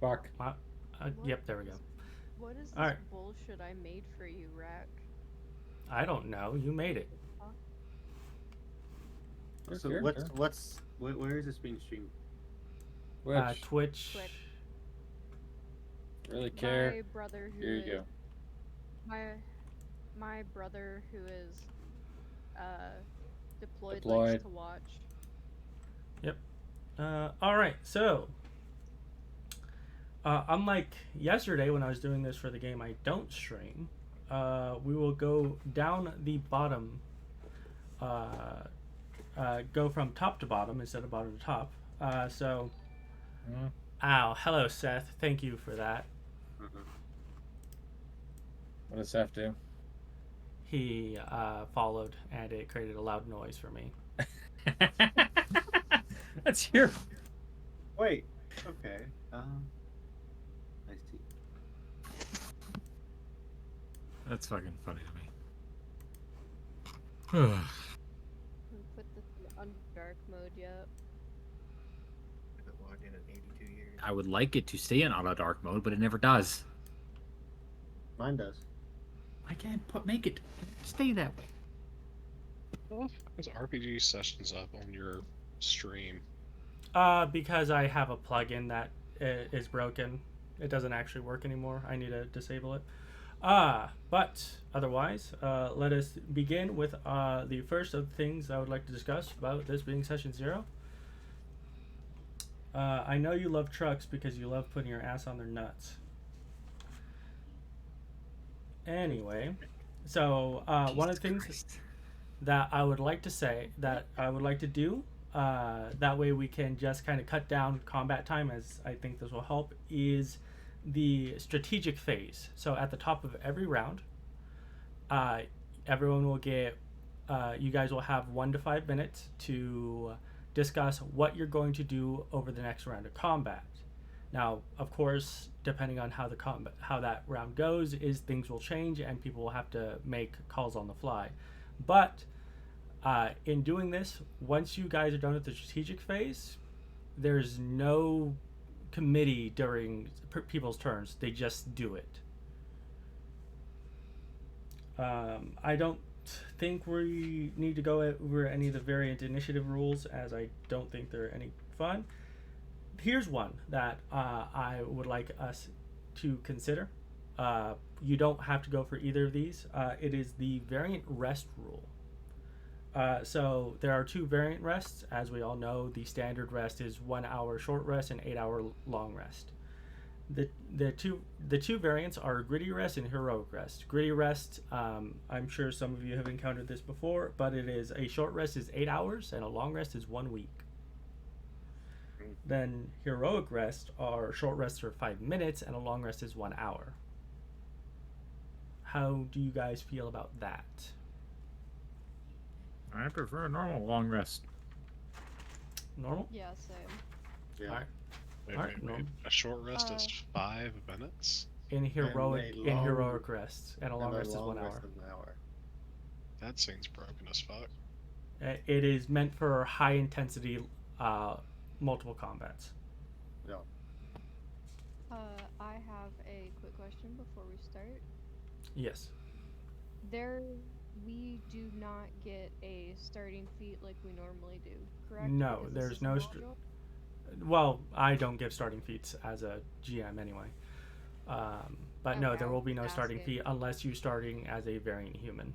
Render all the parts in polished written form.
Fuck. Yep, there we go. What is All this right. bullshit I made for you, Rack? I don't know. You made it. Huh? So where is this being streamed? Which? Twitch. Twitch. Really care. My brother who Here you is go. my brother who is deployed Deployed. likes to watch. Yep. All right. So, unlike yesterday when I was doing this for the game I don't stream, we will go down the bottom. Go from top to bottom instead of bottom to top. So, ow. Hello, Seth. Thank you for that. What does Seth do? He followed, and it created a loud noise for me. That's your. Wait. Okay. I see. That's fucking funny to me. We put this on dark mode yet. I haven't logged in 82 years. I would like it to stay in auto dark mode, but it never does. Mine does. I can't make it stay that way. Well, there's RPG sessions up on your stream. Because I have a plugin that is broken. It doesn't actually work anymore. I need to disable it. But otherwise, let us begin with the first of the things I would like to discuss about this being session 0. I know you love trucks because you love putting your ass on their nuts. Anyway, so one of the things that I would like to say that I would like to do, that way we can just kind of cut down combat time, as I think this will help, is the strategic phase. So at the top of every round, everyone will get, you guys will have 1 to 5 minutes to discuss what you're going to do over the next round of combat. Now, of course, depending on how that round goes, is things will change and people will have to make calls on the fly. But in doing this, once you guys are done with the strategic phase, there's no committee during people's turns. They just do it. I don't think we need to go over any of the variant initiative rules, as I don't think they're any fun. Here's one that I would like us to consider. You don't have to go for either of these. It is the variant rest rule. So there are 2 variant rests. As we all know, the standard rest is 1 hour short rest and 8 hour long rest. The two variants are gritty rest and heroic rest. Gritty rest, I'm sure some of you have encountered this before, but it is a short rest is 8 hours and a long rest is 1 week. Then heroic rest are short rests are 5 minutes and a long rest is 1 hour. How do you guys feel about that? I prefer a normal long rest. Normal? Yeah, same. Yeah. All right. Wait. no. A short rest is 5 minutes? In heroic And a long- heroic rest and a long And rest is long 1 rest hour. is an hour. That seems broken as fuck. It is meant for high intensity multiple combats. Yeah. I have a quick question before we start. Yes. We do not get a starting feat like we normally do, correct? No, Because there's this is no a str- module? Well, I don't give starting feats as a GM anyway. But no, Okay, there I will was be no just starting asking. feat unless you're starting as a variant human.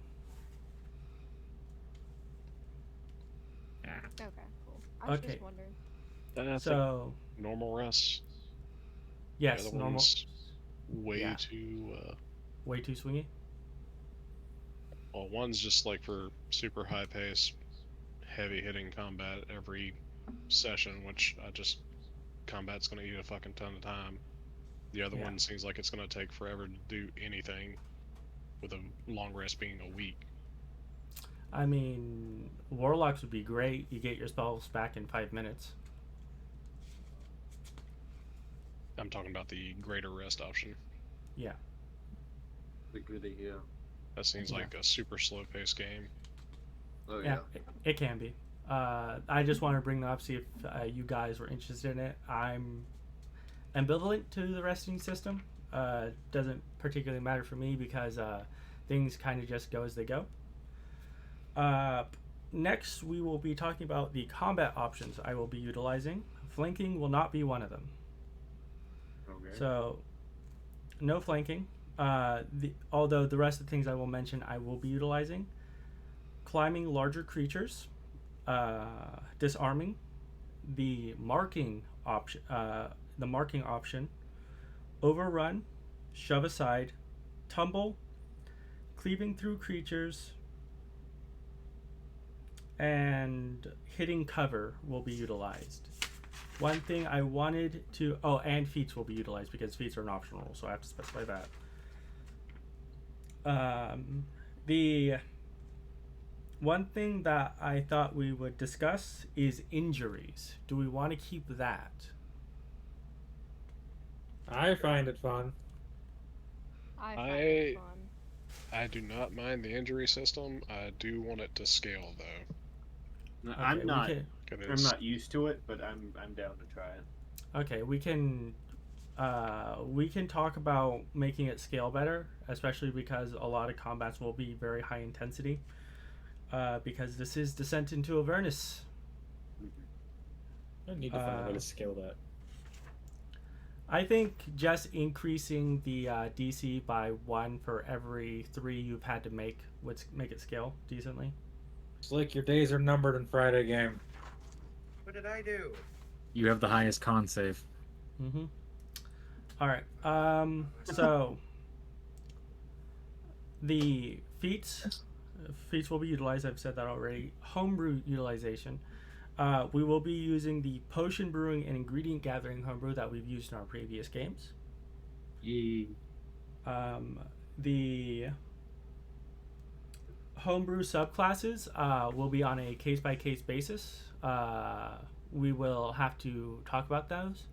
Okay, cool. I was Okay. just wondering. Then I think So, normal rest. yes, the other normal. one's way Yeah. too. Way too swingy. Well, one's just like for super high pace, heavy hitting combat every session, which combat's gonna eat a fucking ton of time. The other Yeah. one seems like it's gonna take forever to do anything, with a long rest being a week. I mean, warlocks would be great. You get your spells back in 5 minutes. I'm talking about the greater rest option. Yeah. The gritty, yeah. That seems Yeah. like a super slow paced game. Oh Yeah, yeah. it can be. I just wanted to bring that up, see if you guys were interested in it. ambivalent to the resting system. Doesn't particularly matter for me because things kind of just go as they go. Next, we will be talking about the combat options I will be utilizing. Flanking will not be one of them. Okay. So, no flanking. Although the rest of the things I will mention I will be utilizing. Climbing larger creatures. Disarming. The marking option. Overrun. Shove aside. Tumble. Cleaving through creatures. And hitting cover will be utilized. One thing I wanted to... Oh, and feats will be utilized because feats are an optional rule, so I have to specify that. The one thing that I thought we would discuss is injuries. Do we want to keep that? I find it fun. I find it fun. I do not mind the injury system. I do want it to scale though. No, Okay, I'm we not. can- I'm not used to it, but I'm down to try it. Okay, we can talk about making it scale better, especially because a lot of combats will be very high intensity. Because this is Descent into Avernus. I need to find a way to scale that. I think just increasing the DC by 1 for every 3 you've had to make would make it scale decently. Slick, your days are numbered in Friday game. What did I do? You have the highest con save. Mm-hmm. All right. So the feats will be utilized. I've said that already. Homebrew utilization. We will be using the potion brewing and ingredient gathering homebrew that we've used in our previous games. Yee. The homebrew subclasses will be on a case-by-case basis. We will have to talk about those.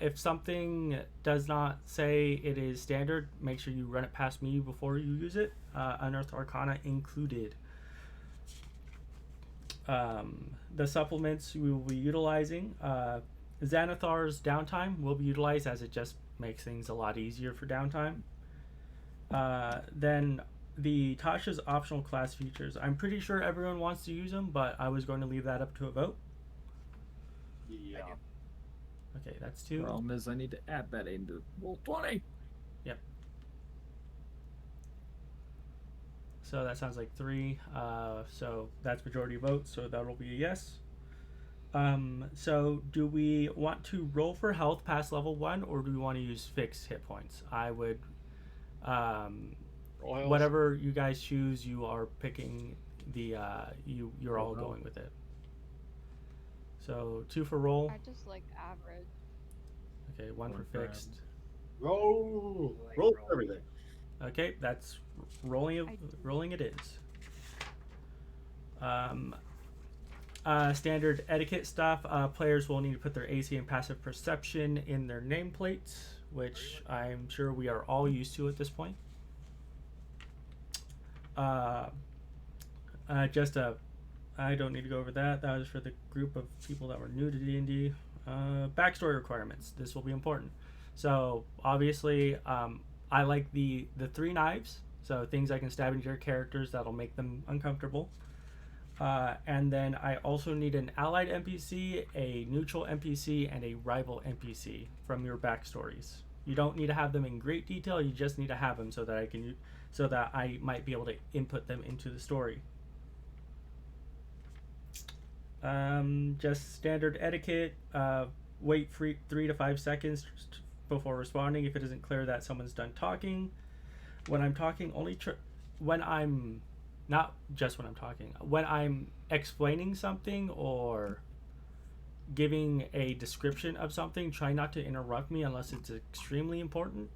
If something does not say it is standard, make sure you run it past me before you use it. Unearthed Arcana included. The supplements we will be utilizing. Xanathar's downtime will be utilized as it just makes things a lot easier for downtime. Then the Tasha's optional class features. I'm pretty sure everyone wants to use them, but I was going to leave that up to a vote. Yeah. Okay, that's 2. Problem is, I need to add that into roll 20. Yep. So that sounds like 3. So that's majority vote, so that'll be a yes. So do we want to roll for health past level 1, or do we want to use fixed hit points? I would... whatever you guys choose, you are picking the... you're all going with it. So 2 for roll. I just like average. Okay, 1 for fixed. Roll. Like Roll roll. everything. Okay, that's rolling. Rolling it is. Standard etiquette stuff. Players will need to put their AC and passive perception in their nameplates, which I'm sure we are all used to at this point. I don't need to go over that. That was for the group of people that were new to D&D. Backstory requirements. This will be important. So obviously, I like the 3 knives. So things I can stab into your characters that'll make them uncomfortable. And then I also need an allied NPC, a neutral NPC, and a rival NPC from your backstories. You don't need to have them in great detail. You just need to have them so that I might be able to input them into the story. Just standard etiquette. Wait for 3 to 5 seconds before responding if it isn't clear that someone's done talking. When I'm talking, when I'm not just when I'm talking, when I'm explaining something or giving a description of something, try not to interrupt me unless it's extremely important.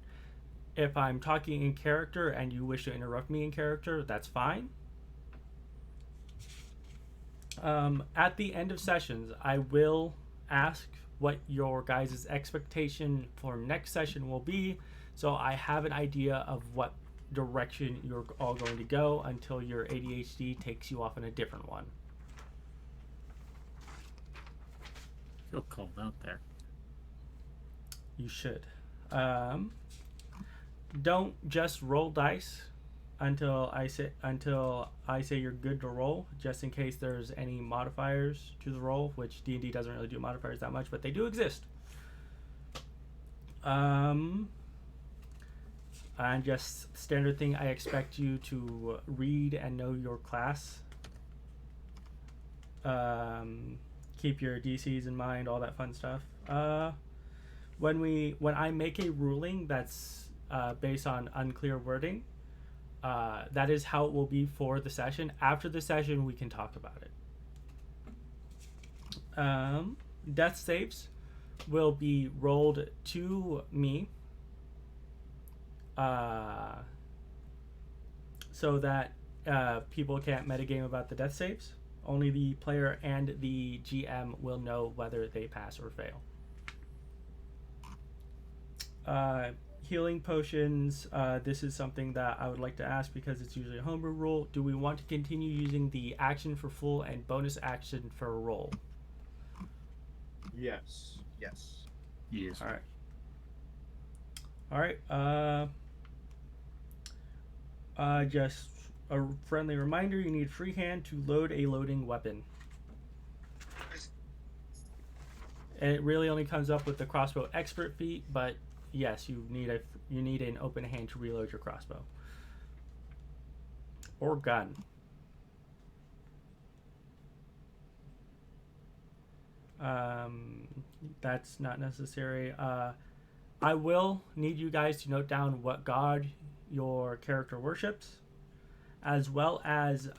If I'm talking in character and you wish to interrupt me in character, that's fine. At the end of sessions, I will ask what your guys' expectation for next session will be, so I have an idea of what direction you're all going to go until your ADHD takes you off in a different one. Feel called out there. You should. Don't just roll dice until I say you're good to roll, just in case there's any modifiers to the roll, which D&D doesn't really do modifiers that much, but they do exist. And just standard thing, I expect you to read and know your class. Keep your DCs in mind, all that fun stuff. When I make a ruling that's based on unclear wording, that is how it will be for the session. After the session, we can talk about it. Death saves will be rolled to me, so that people can't metagame about the death saves. Only the player and the GM will know whether they pass or fail. Healing potions, this is something that I would like to ask because it's usually a homebrew rule. Do we want to continue using the action for full and bonus action for a roll? Yes. Yes. Yes. All right. Just a friendly reminder, you need freehand to load a loading weapon. And it really only comes up with the crossbow expert feat, but yes, you need an open hand to reload your crossbow. Or gun. That's not necessary. I will need you guys to note down what god your character worships, as well as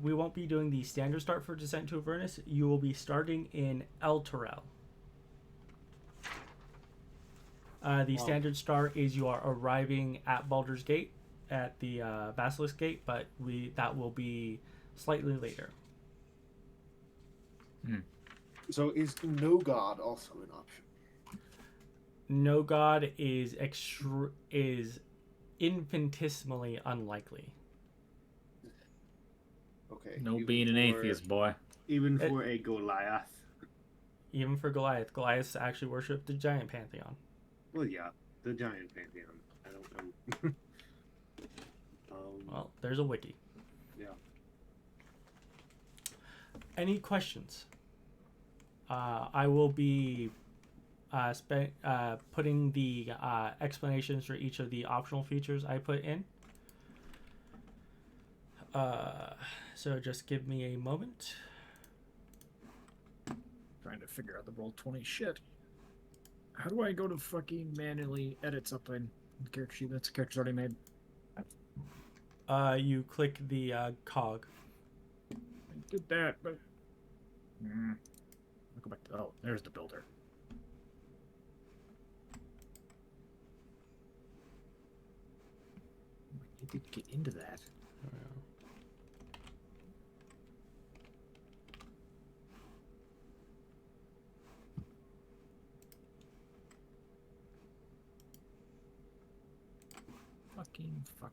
we won't be doing the standard start for Descent to Avernus. You will be starting in Elturel. The standard start is you are arriving at Baldur's Gate, at the Basilisk Gate, but that will be slightly later. So is no god also an option? No god is infinitesimally unlikely. Okay. No even being an for- atheist, boy. Even for a Goliath. Even for Goliath actually worshipped the giant pantheon. Well, yeah, the giant pantheon. I don't know. Well, there's a wiki. Yeah. Any questions? I will be putting the explanations for each of the optional features I put in. So just give me a moment. Trying to figure out the Roll20 shit. How do I go to fucking manually edit something? The character sheet, that's a character's already made. You click the cog. I did that, but... I'll go back to... Oh, there's the builder. I need to get into that. Fucking fuck.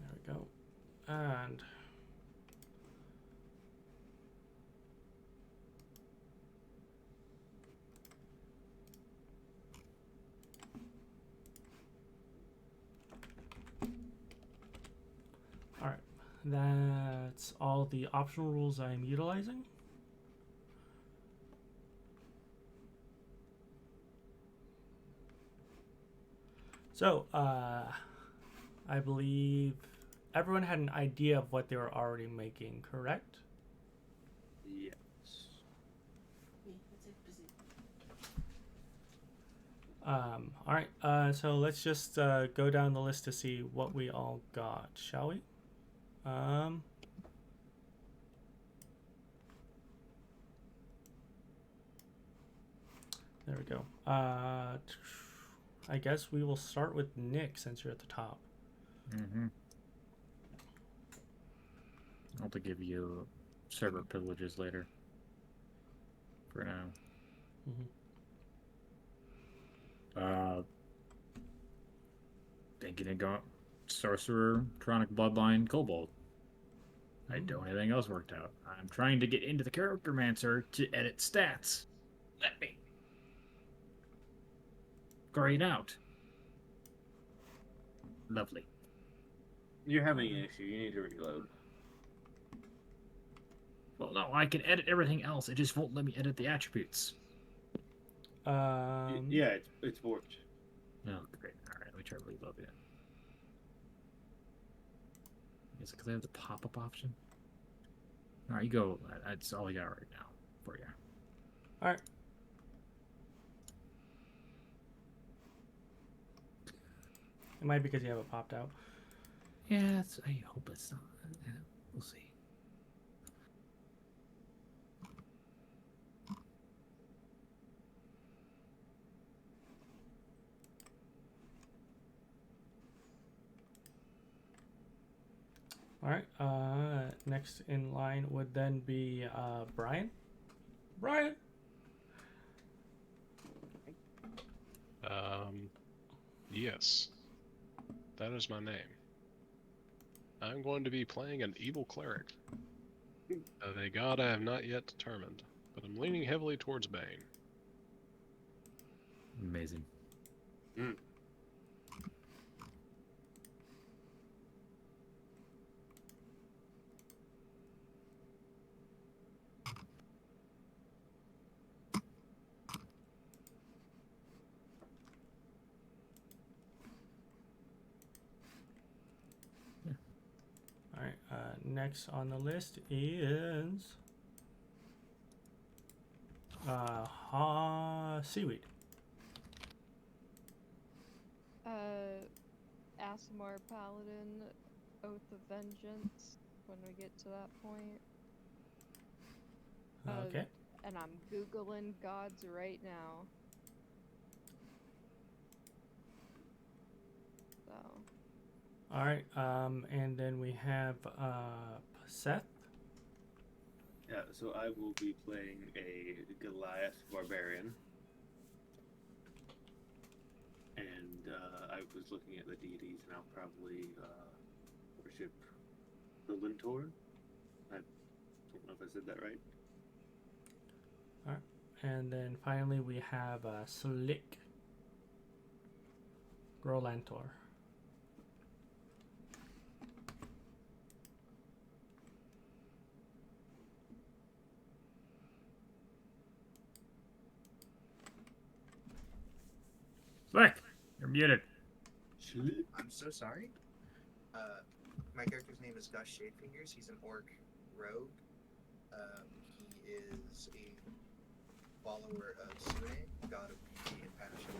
There we go. And all right, that's all the optional rules I'm utilizing. So, I believe everyone had an idea of what they were already making, correct? Yes. All right, so let's just go down the list to see what we all got, shall we? There we go. I guess we will start with Nick since you're at the top. Mm-hmm. I'll have to give you server privileges later. For now. Thinking of going Sorcerer, Tronic Bloodline, Kobold. I don't have anything else worked out. I'm trying to get into the Charactermancer to edit stats. Let me. Grayed out. Lovely. You're having an issue. You need to reload. Well, no, I can edit everything else. It just won't let me edit the attributes. Yeah, it's warped. Oh, great. All right, let me try to reload it. Is it because I have the pop-up option? All right, you go. That's all I got right now for you. All right. It might be because you have it popped out. Yeah, I hope it's not. Yeah, we'll see. All right. Next in line would then be Brian. Brian. Yes. That is my name. I'm going to be playing an evil cleric. Of a god I have not yet determined, but I'm leaning heavily towards Bane. Amazing. All right. Next on the list is Seaweed. Aasimar Paladin, Oath of Vengeance, when we get to that point. Okay. And I'm Googling gods right now. So. All right. And then we have Seth. Yeah, so I will be playing a Goliath Barbarian. And I was looking at the deities, and I'll probably worship the Lintor. I don't know if I said that right. All right. And then finally we have Slick. Grolantor. Slick, you're muted. I'm so sorry. My character's name is Guff Shadefingers. He's an Orc Rogue. He is a follower of Sune, god of beauty and passion.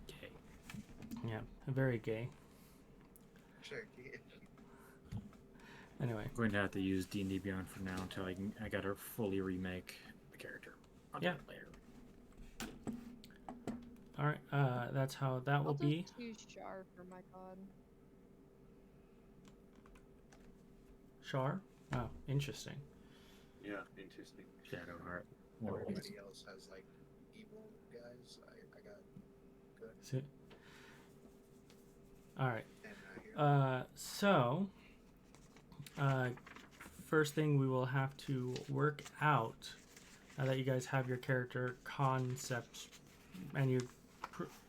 Okay. Yeah, very gay. Sure. Anyway. I'm going to have to use D&D Beyond for now until I gotta fully remake the character. I'll do Yeah. it later. All right. That's how that will I'll be. just choose Shar for my god. Shar. Oh, interesting. Yeah, interesting. Shadowheart. Everybody else has like evil guys. I got good. See? All right. And So, first thing we will have to work out, now that you guys have your character concepts and you've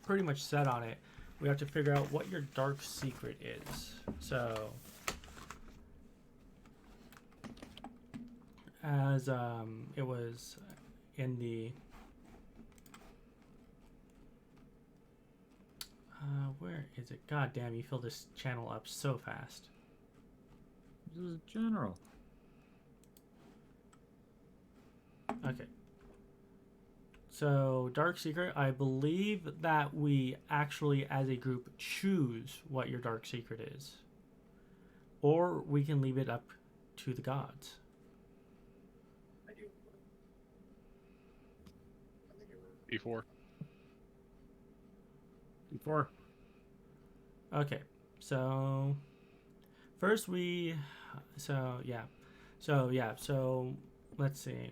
pretty much set on it, we have to figure out what your dark secret is. So, as it was in the where is it? God damn, you fill this channel up so fast. This is general. Okay. So, Dark Secret, I believe that we actually, as a group, choose what your Dark Secret is. Or we can leave it up to the gods. D4. D4. Okay, so first so let's see.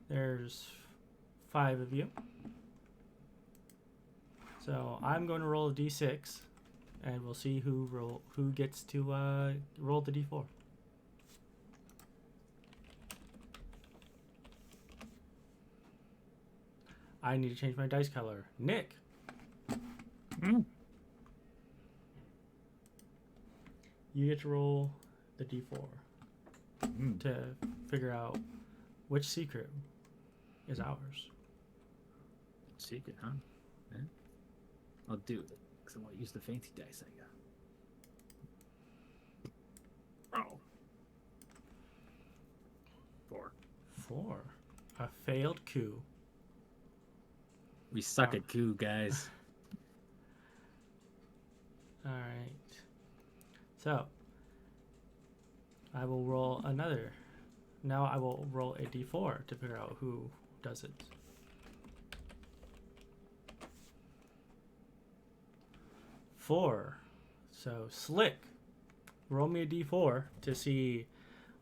There's 5 of you. So I'm going to roll a d6, and we'll see who gets to roll the d4. I need to change my dice color. Nick. Mm. You get to roll the d4 Mm. to figure out which secret is ours. Secret, huh? Yeah. I'll do it, because I want to use the fancy dice I got. Oh. 4. 4. A failed coup. We suck at coup, guys. Alright. So, I will roll another. Now I will roll a d4 to figure out who does it. Four. So, Slick. Roll me a d4 to see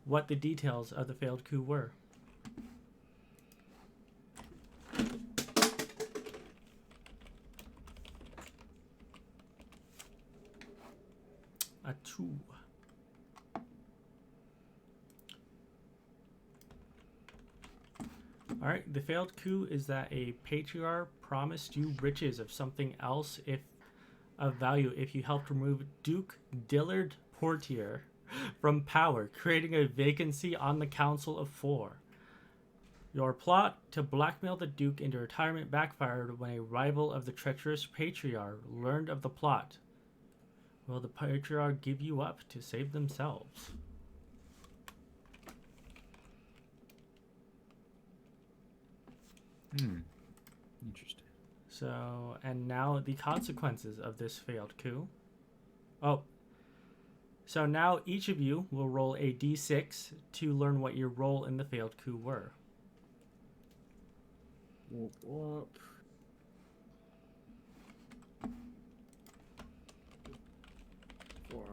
what the details of the failed coup were. A 2. Alright, the failed coup is that a patriarch promised you riches of something else of value if you helped remove Duke Dillard Portier from power, creating a vacancy on the Council of 4. Your plot to blackmail the Duke into retirement backfired when a rival of the treacherous patriarch learned of the plot. Will the patriarch give you up to save themselves? Interesting. So, and now the consequences of this failed coup. Oh. So now each of you will roll a d6 to learn what your role in the failed coup were. Whoop, whoop. Four.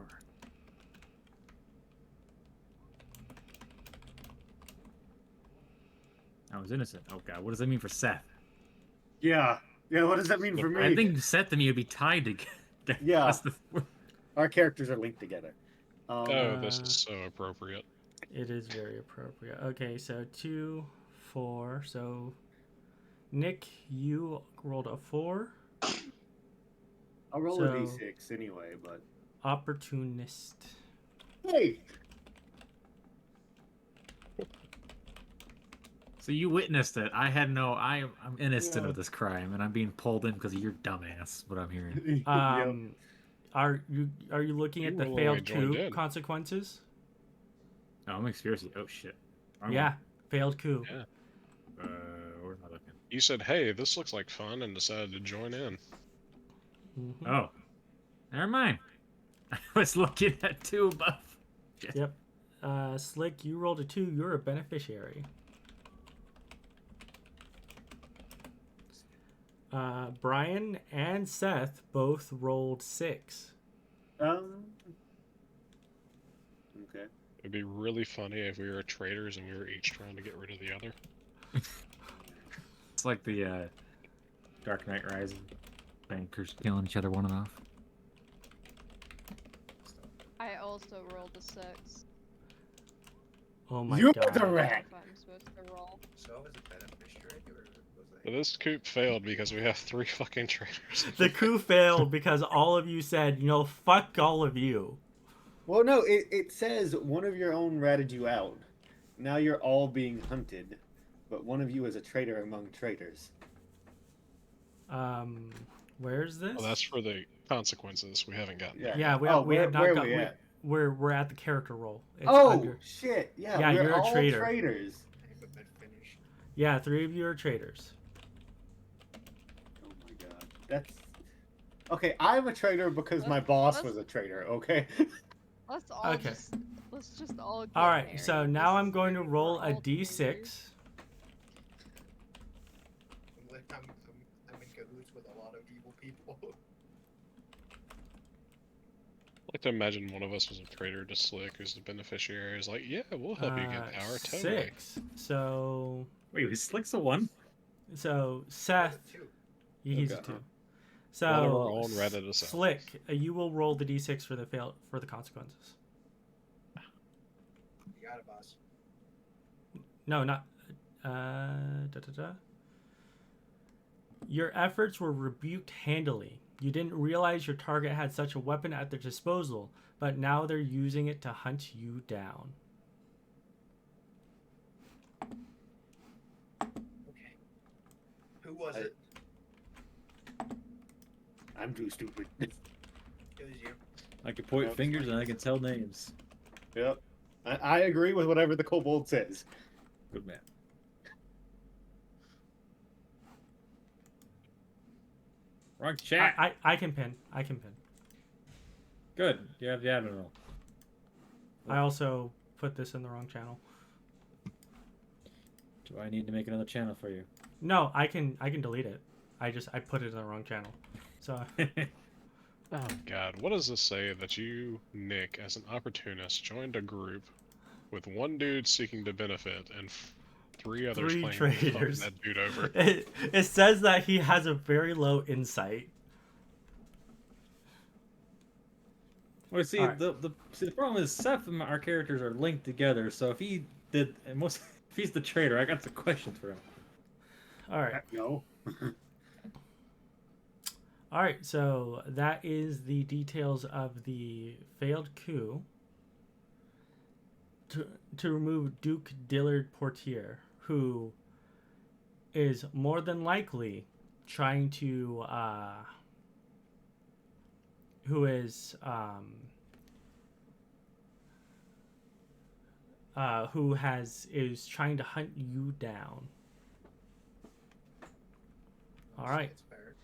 I was innocent. Oh god, what does that mean for Seth? Yeah. Yeah, what does that mean for me? I think Seth and me would be tied together. Yeah. That's the... Our characters are linked together. Oh, this is so appropriate. It is very appropriate. Okay, so 2, 4. So, Nick, you rolled a 4. I'll roll so- a d6 anyway, but... Opportunist. Hey! So you witnessed it. I had no... I'm innocent Yeah. of this crime, and I'm being pulled in because of your dumbass, what I'm hearing. Yep. Are you looking at You the were the one failed who joined coup in. consequences? Oh, I'm conspiracy. Oh, shit. Wrong Yeah, failed coup. Yeah. one. Where am I looking? You said, hey, this looks like fun, and decided to join in. Mhm. Oh. Never mind. I was looking at 2 above. Shit. Yep. Slick, you rolled a 2. You're a beneficiary. Brian and Seth both rolled 6. Okay. It'd be really funny if we were traitors and we were each trying to get rid of the other. It's like the Dark Knight Rises. Bankers killing each other one and off. I also rolled a 6. Oh my You're god. the rat! If I'm supposed to roll. So I was a beneficiary, or was But I? this coup failed because we have 3 fucking traitors. The coup failed because all of you said, fuck all of you. Well, no, it says one of your own ratted you out. Now you're all being hunted, but one of you is a traitor among traitors. Where's this? Well, that's for the consequences. We haven't gotten there. Yeah, we where have not are got. we at? We're at the character roll. It's Oh, under- shit. Yeah, Yeah, we're you're a all traitor. traitors. I haven't been finished. Yeah, 3 of you are traitors. Oh my god. That's... Okay, I'm a traitor because my boss was a traitor, okay? Let's all Okay. let's just all get All right, married. so now This I'm is going to we're roll a all d6. traitors. Let I'm in cahoots with a lot of evil people. I like to imagine one of us was a traitor to Slick, who's the beneficiary. Is like, yeah, we'll help you get power. Totally. 6. So Wait, was Slick's a 1? Seth, Too. he's a Okay. 2. One of So our own Reddit assassins. Slick, you will roll the d6 for the consequences. You got it, boss. No, not. Your efforts were rebuked handily. You didn't realize your target had such a weapon at their disposal, but now they're using it to hunt you down. Okay. Who was it? I'm too stupid. It was you. I can point fingers and I can tell names. Yep. I agree with whatever the kobold says. Good man. Wrong chat. I can pin. I can pin. Good. You have the admiral. I also put this in the wrong channel. Do I need to make another channel for you? No, I can delete it. I put it in the wrong channel. So Oh God, what does this say that you, Nick, as an opportunist, joined a group with one dude seeking to benefit and 3 others Three planning to fuck traitors. that dude over? it says that he has a very low insight. Well, see, Alright. the problem is Seth and our characters are linked together. So if he did, and if he's the traitor, I got some questions for him. All right. No. All right, so that is the details of the failed coup to remove Duke Dillard Portier, who is more than likely trying to is trying to hunt you down. All right. That's fair.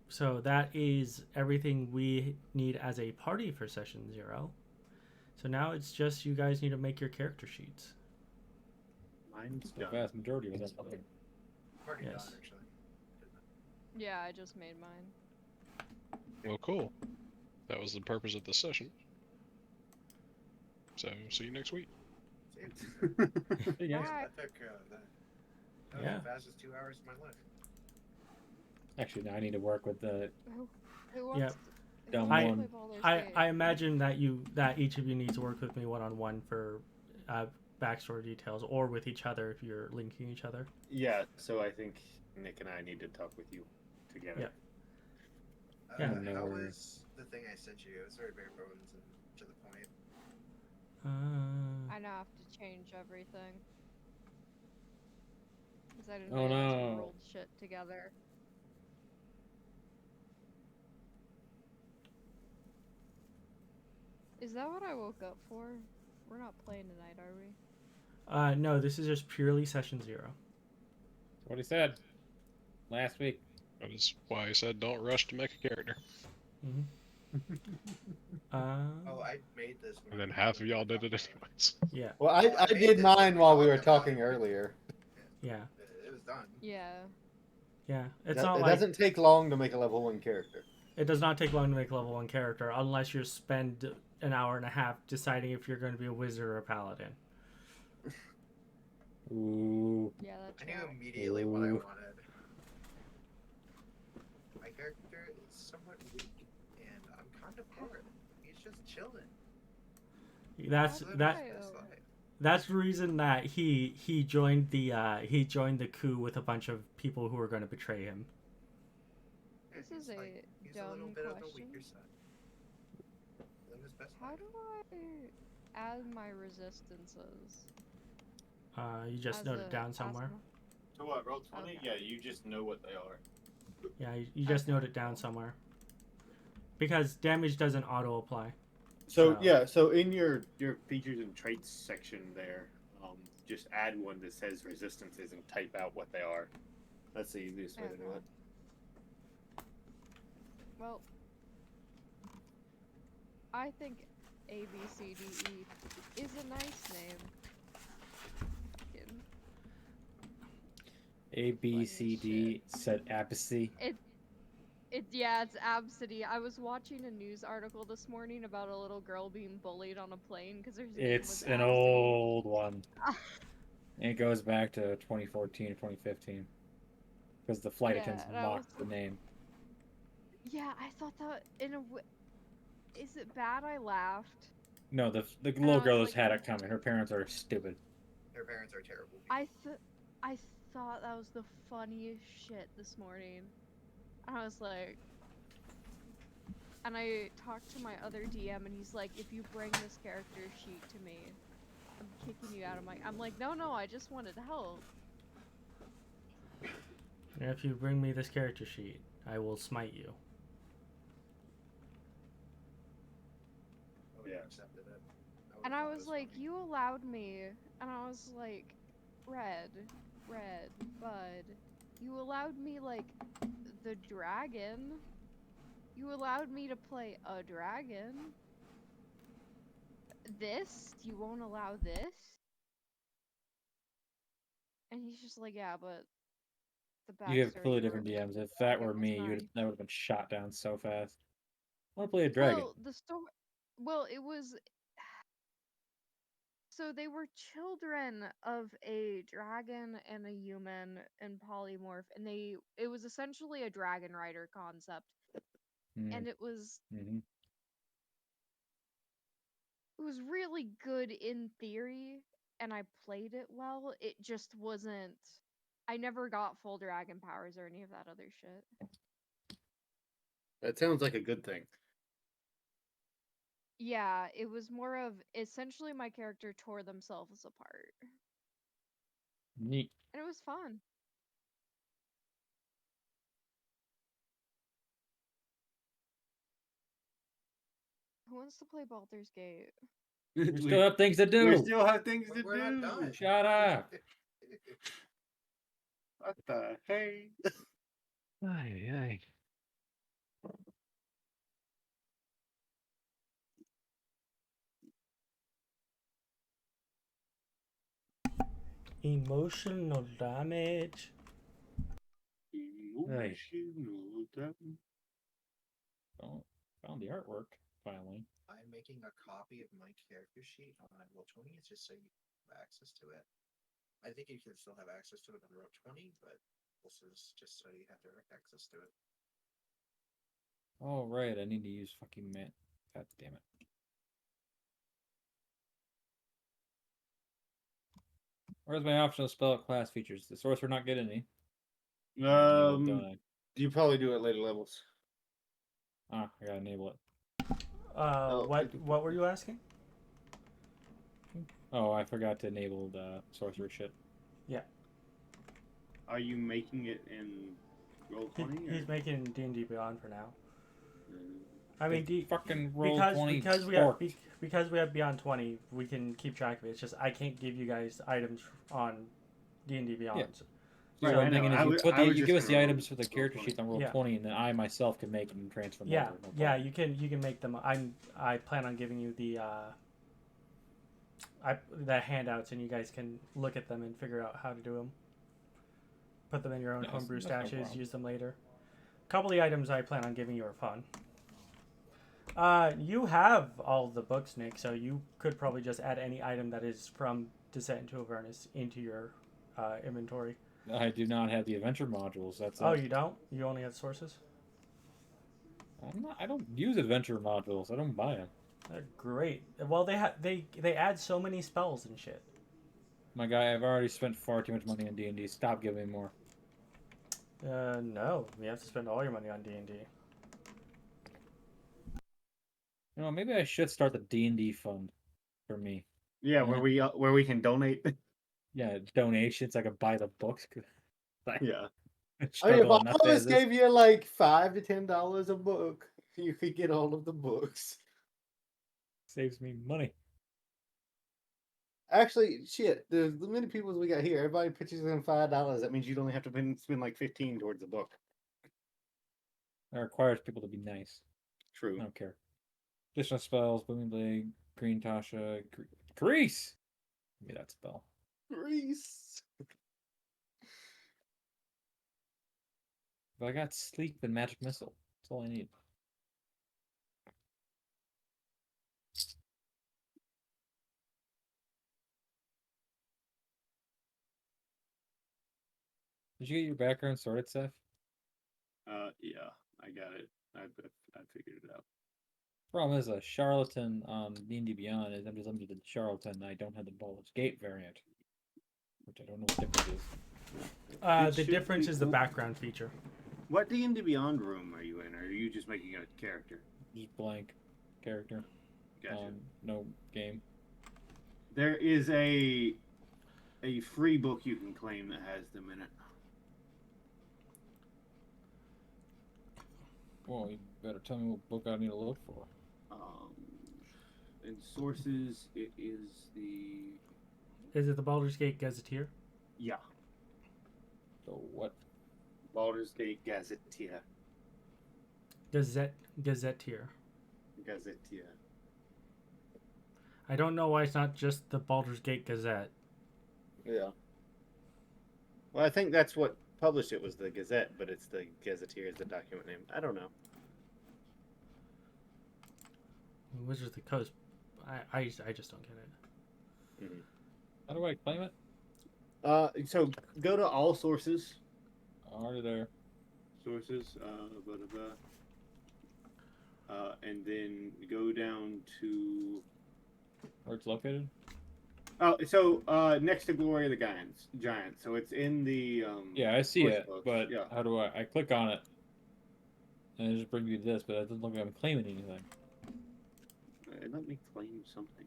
So that is everything we need as a party for session 0. So now it's just you guys need to make your character sheets. Mine's The done. vast majority of us. Already Yes. done, actually. Yeah, I just made mine. Well, cool. That was the purpose of the session. So, see you next week. See, Yeah. Bye. that took that was Yeah. the fastest 2 hours of my life. Actually, now I need to work with the. Who wants Yep. to, who Dumb wants to one. play Baldur's I Gate? imagine that each of you needs to work with me one-on-one for backstory details, or with each other if you're linking each other. Yeah, so I think Nick and I need to talk with you together. Yeah. Yeah. Yeah. How No. was the thing I sent you? It was very bare bones and to the point. I now have to change everything. Because I didn't Oh, realize we no. rolled shit together. Is that what I woke up for? We're not playing tonight, are we? No, this is just purely session 0. What he said last week. That is why I said don't rush to make a character. Oh, I made this one. And then half of y'all did it anyways. Yeah, Well, I did mine while we were talking earlier. yeah, It was done. Yeah. yeah. It's It not like doesn't take long to make a level 1 character. it does not take long to make a level 1 character unless you spend an hour and a half deciding if you're going to be a wizard or a paladin. Ooh. Yeah, that's I knew right. immediately what I Ooh. wanted. My character is somewhat weak, and I'm kind of bored. He's just chilling. That's Living that. his Best life. That's the reason that he joined the coup with a bunch of people who were going to betray him. This He's is a he's a little dumb bit of the question. weaker side. Living his best How life. do I add my resistances? You just as note a it down somewhere. Aasimar? So what, roll 20? Okay. Yeah, you just know what they are. Yeah, you just Okay. note it down somewhere. Because damage doesn't auto apply. So So- yeah, so in your features and traits section there, just add one that says resistances and type out what they are. That's the easiest way to do Okay. it. Well, I think A, B, C, D, E is a nice name. Fucking- A B C D said Abcde. Yeah, it's Abcde. I was watching a news article this morning about a little girl being bullied on a plane because her name It's was an Abcde. old one. It goes back to 2014 or 2015 because the flight attendants mocked the name. Yeah, I thought that is it bad I laughed? No, the little girl just like, had it coming. Her parents are stupid. Their parents are terrible. I thought that was the funniest shit this morning. I was like, and I talked to my other DM, and he's like, if you bring this character sheet to me, I'm kicking you out of my. I'm like, no, I just wanted to help. And if you bring me this character sheet, I will smite you. Oh, yeah, accepted it. And I was like, you allowed me, and I was like, Red, Bud, you allowed me, like, the dragon. You allowed me to play a dragon. You won't allow this? And he's just like, yeah, but the backstory. You have completely different DMs. If that were me, that would have been shot down so fast. I want to play a dragon. Well, it was. So they were children of a dragon and a human and polymorph, and it was essentially a dragon rider concept. And it was it was really good in theory, and I played it well. It just wasn't. I never got full dragon powers or any of that other shit. That sounds like a good thing. Yeah, it was more of essentially my character tore themselves apart. Neat. And it was fun. Who wants to play Baldur's Gate? We still have things to do. We still have things to We're not do. done. Shut up. What the hey? Aye. Emotional damage. Emotional damage. Oh, found the artwork finally. I'm making a copy of my character sheet on Roll20. It's just so you have access to it. I think you can still have access to it on Roll20, but this is just so you have direct access to it. Oh right, I need to use fucking Mint. God damn it. Where's my optional spell class features? The sorcerer not get any. You probably do it later levels. I gotta enable it. What were you asking? Oh, I forgot to enable the sorcerer shit. Yeah. Are you making it in Roll20? He's making D&D Beyond for now. I mean, fucking Roll20 because we have Beyond 20, we can keep track of it. It's just I can't give you guys items on D&D Beyond. Yeah. Right, So I'm thinking if you give us the items for the character Roll20. sheet on Roll20, and then I myself can make them and transfer them Yeah, over. No yeah, problem. you can make them. I plan on giving you the handouts, and you guys can look at them and figure out how to do them. Put them in your own homebrew stashes. Use them later. A couple of the items I plan on giving you are fun. You have all the books, Nick, so you could probably just add any item that is from Descent into Avernus into your inventory. I do not have the adventure modules. That's you don't? You only have sources? I don't use adventure modules. I don't buy them. They're great. Well, they add so many spells and shit. My guy, I've already spent far too much money on D&D. Stop giving me more. No, you have to spend all your money on D&D. You know, maybe I should start the D&D fund for me. Yeah, where we can donate. Yeah, donations. I could buy the books. Yeah. I mean, if all of us gave you like $5 to $10 a book, you could get all of the books. Saves me money. Actually, shit. The many people we got here, everybody pitches in $5. That means you'd only have to spend like 15 towards the book. That requires people to be nice. True. I don't care. Additional spells: Booming Blade, Green Tasha, Grease. Give me that spell. Grease. But I got sleep and magic missile. That's all I need. Did you get your background sorted, Seth? Yeah, I got it. I figured it out. Problem is, a charlatan on D&D Beyond is I'm just limited to the charlatan. And I don't have the Baldur's Gate variant, which I don't know what the difference is. The difference is the background feature. What D&D Beyond room are you in? Or are you just making a character? Just blank character. Gotcha. No game. There is a free book you can claim that has them in it. Well, you better tell me what book I need to look for. In sources, it is the... Is it the Baldur's Gate Gazetteer? Yeah. So what? Baldur's Gate Gazetteer. Gazetteer. Gazetteer. I don't know why it's not just the Baldur's Gate Gazette. Yeah. Well, I think that's what published it was the Gazette, but it's the Gazetteer is the document name. I don't know. Wizards of the Coast. I just don't get it. Mm-hmm. How do I claim it? So go to all sources. Already there. Sources, and then go down to... Where it's located? Oh, so next to Glory of the Giants. So it's in the... Yeah, I see it, books. but Yeah. how do I click on it, and it just brings me to this, but it doesn't look like I'm claiming anything. Let me claim something.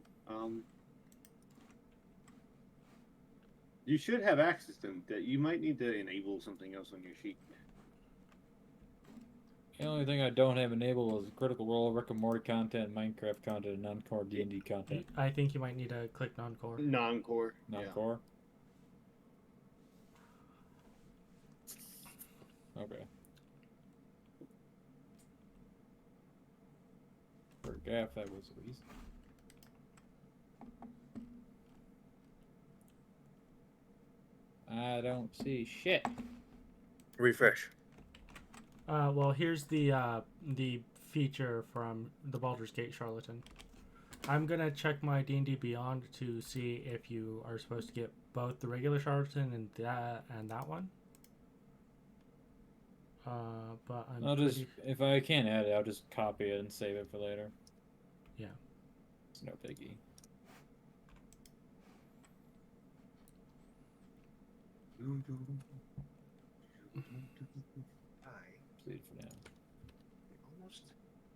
You should have access to them. That you might need to enable something else on your sheet. The only thing I don't have enabled is Critical Role, Rick and Morty content, Minecraft content, and non-core D&D content. I think you might need to click non-core. Non-core. Non-core? Okay. For Gaff, that was easy. I don't see shit. Refresh. Well, here's the feature from the Baldur's Gate Charlatan. I'm gonna check my D&D Beyond to see if you are supposed to get both the regular Charlatan and that one. But if I can't add it, I'll just copy it and save it for later. Yeah. It's no biggie. Leave it for now. Almost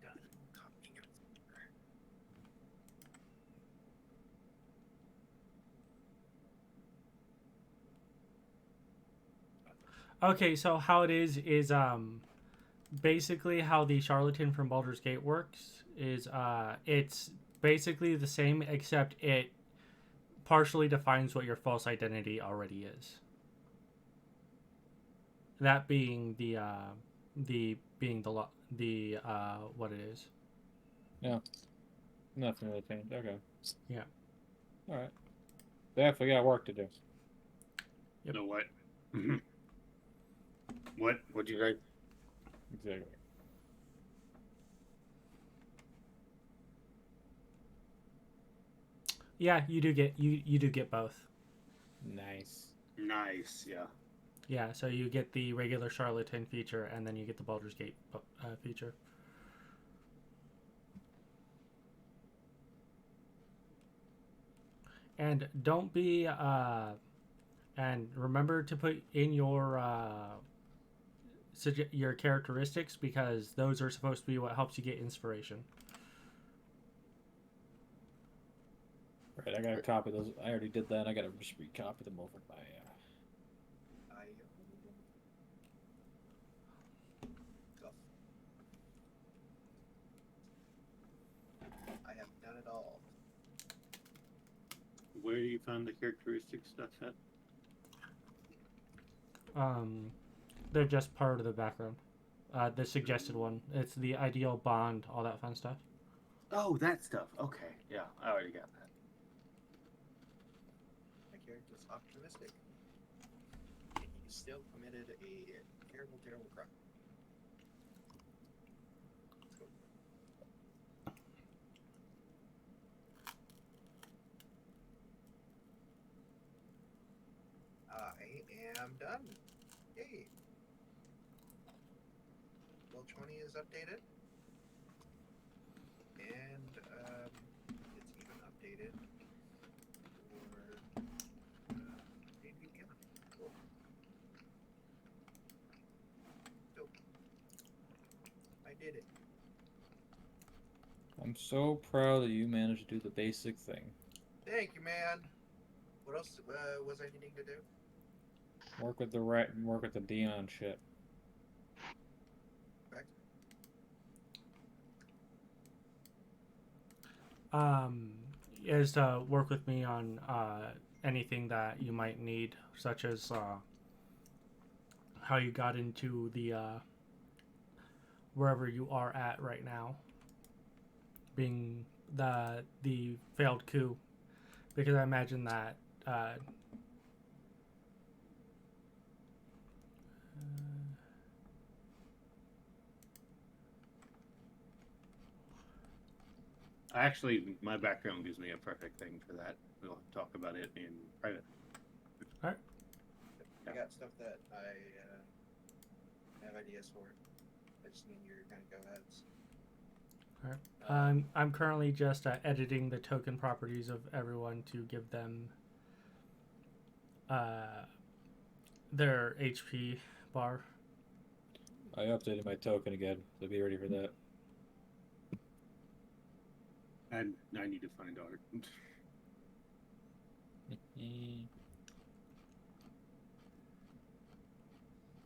done copying it. Okay, so how it is basically how the Charlatan from Baldur's Gate works is it's basically the same, except it partially defines what your false identity already is. That being what it is. Yeah. Nothing really changed. Okay. Yeah. Alright. Definitely got work to do. Yep. No, what? What'd you write? Exactly. Yeah, you do get both. Nice. Nice, yeah. Yeah, so you get the regular Charlatan feature, and then you get the Baldur's Gate feature. And don't be and remember to put in your characteristics, because those are supposed to be what helps you get inspiration. Right, I gotta copy those. I already did that. I gotta just recopy them over by. Guff. I have done it all. Where do you find the characteristic stuff at? They're just part of the background. The suggested one. It's the ideal bond, all that fun stuff. Oh, that stuff. Okay, yeah, I already got that. My character's optimistic. He still committed a terrible, terrible crime. am done. Yay. Well, 20 is updated. And it's even updated for D&D Beyond. Cool. Dope. I did it. I'm so proud that you managed to do the basic thing. Thank you, man. What else was I needing to do? Work with the Dion shit. Correct? Is to work with me on anything that you might need, such as how you got into the wherever you are at right now, being the failed coup, because I imagine that Actually, my background gives me a perfect thing for that. We'll talk about it in private. I got stuff that I have ideas for. I just need your kind of go-aheads. Alright. I'm currently just editing the token properties of everyone to give them their HP bar. I updated my token again, so be ready for that. And I need to find art.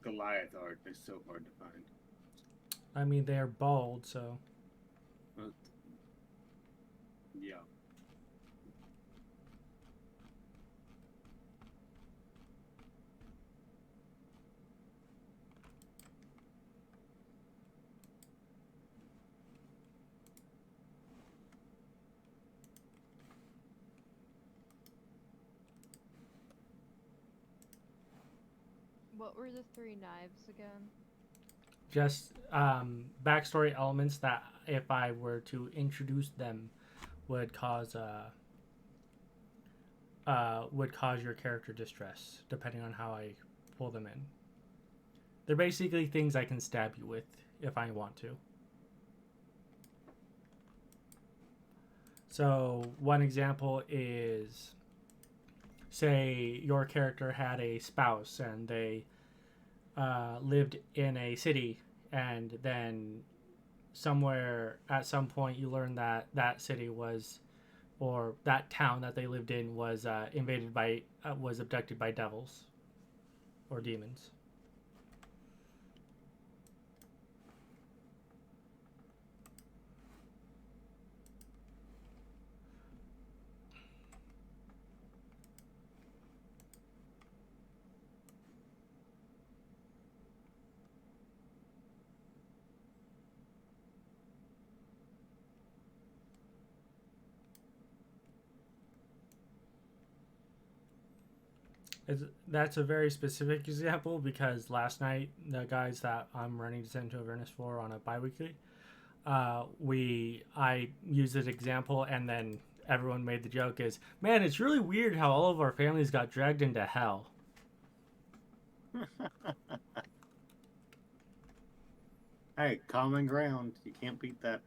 Goliath art is so hard to find. I mean, they're bald, so. Yeah. What were the 3 knives again? Just backstory elements that, if I were to introduce them, would cause your character distress, depending on how I pull them in. They're basically things I can stab you with if I want to. So one example is, say your character had a spouse and they lived in a city, and then somewhere at some point you learn that that city was, or that town that they lived in was invaded by, was abducted by devils or demons. That's a very specific example, because last night the guys that I'm running Descent to Avernus for on a bi-weekly, I used this example, and then everyone made the joke is, man, it's really weird how all of our families got dragged into hell. Hey, common ground. You can't beat that.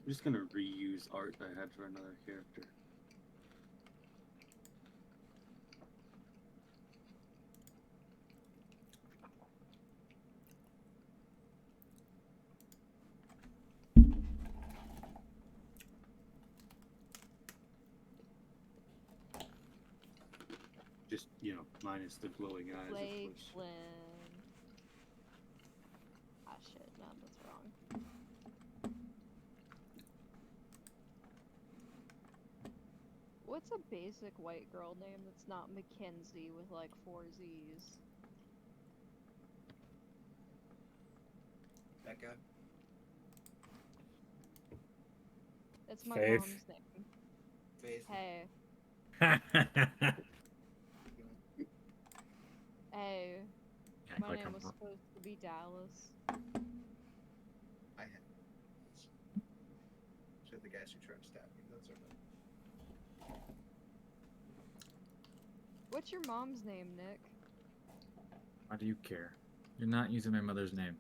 I'm just gonna reuse art I had for another character. Just, you know, minus the glowing eyes, of course. Lakeland. Ah, shit. No, that's wrong. What's a basic white girl name that's not Mackenzie with like 4 Z's? Becca. It's my Faith. mom's name. Faith. Hey. Hey. My name was supposed to be Dallas. I had. guys who try to stab me. Those are the... What's your mom's name, Nick? Why do you care? You're not using my mother's name.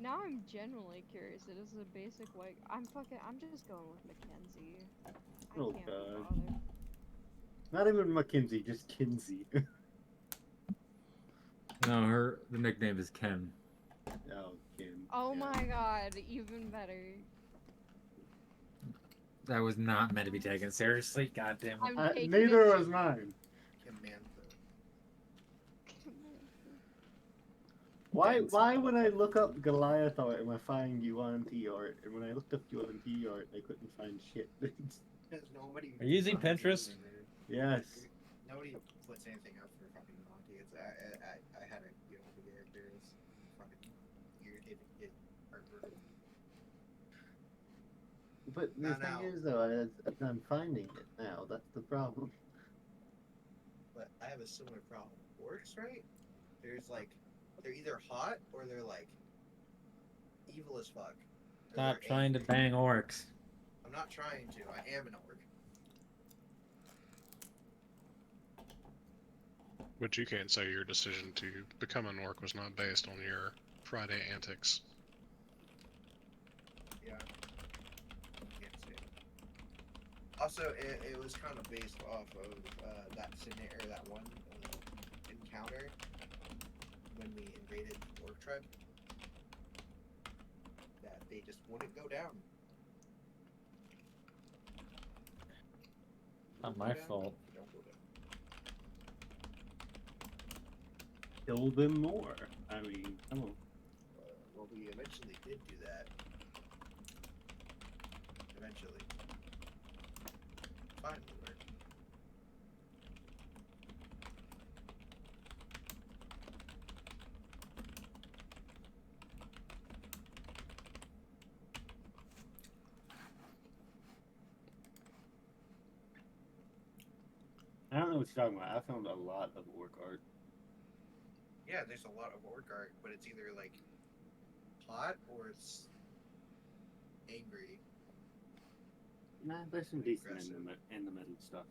Now I'm genuinely curious. It is a basic white. I'm just going with Mackenzie. I Oh, can't be God. bothered. Not even Mackenzie, just Kinsey. No, the nickname is Ken. Oh, Kim. Oh yeah. my god, even better. That was not meant to be taken seriously. God damn it. I'm taking Neither it. was mine. Kimantha. Why when I look up Goliath art am I finding UNT art, and when I looked up UNT art I couldn't find shit? Because nobody. Are you using finds Pinterest? anything. Yes. Nobody puts anything up for fucking Monty. I had a the characters fucking irritating kid artwork. But the Now- thing is though, I'm finding it now. That's the problem. But I have a similar problem. Orcs, right? There's like, they're either hot or they're like evil as fuck. Or Stop they're trying to angry. bang orcs. I'm not trying to. I am an orc. But you can't say your decision to become an orc was not based on your Friday antics. Yeah. Can't say it. Also, it was kind of based off of that scenario, that one encounter when we invaded the orc tribe. That they just wouldn't go down. Not Go my down, fault. don't go down. Kill them more. I mean, come on. Well, we eventually did do that. Eventually. Finally worked. I don't know what you're talking about. I found a lot of orc art. Yeah, there's a lot of orc art, but it's either like hot or it's angry. Nah, there's some decent in the middle stuff.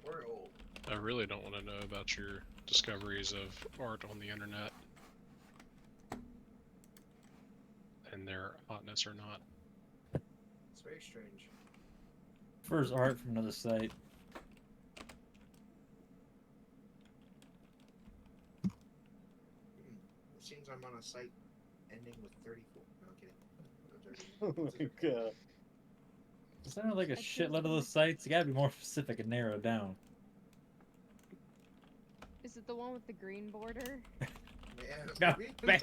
Or old. I really don't want to know about your discoveries of art on the internet. And their hotness or not. It's very strange. First art from another site. It seems I'm on a site ending with 34. No, I'm kidding. Oh my god. It sounded like a I chose shitload of one. those sites. You gotta be more specific and narrow down. Is it the one with the green border? No, Yeah.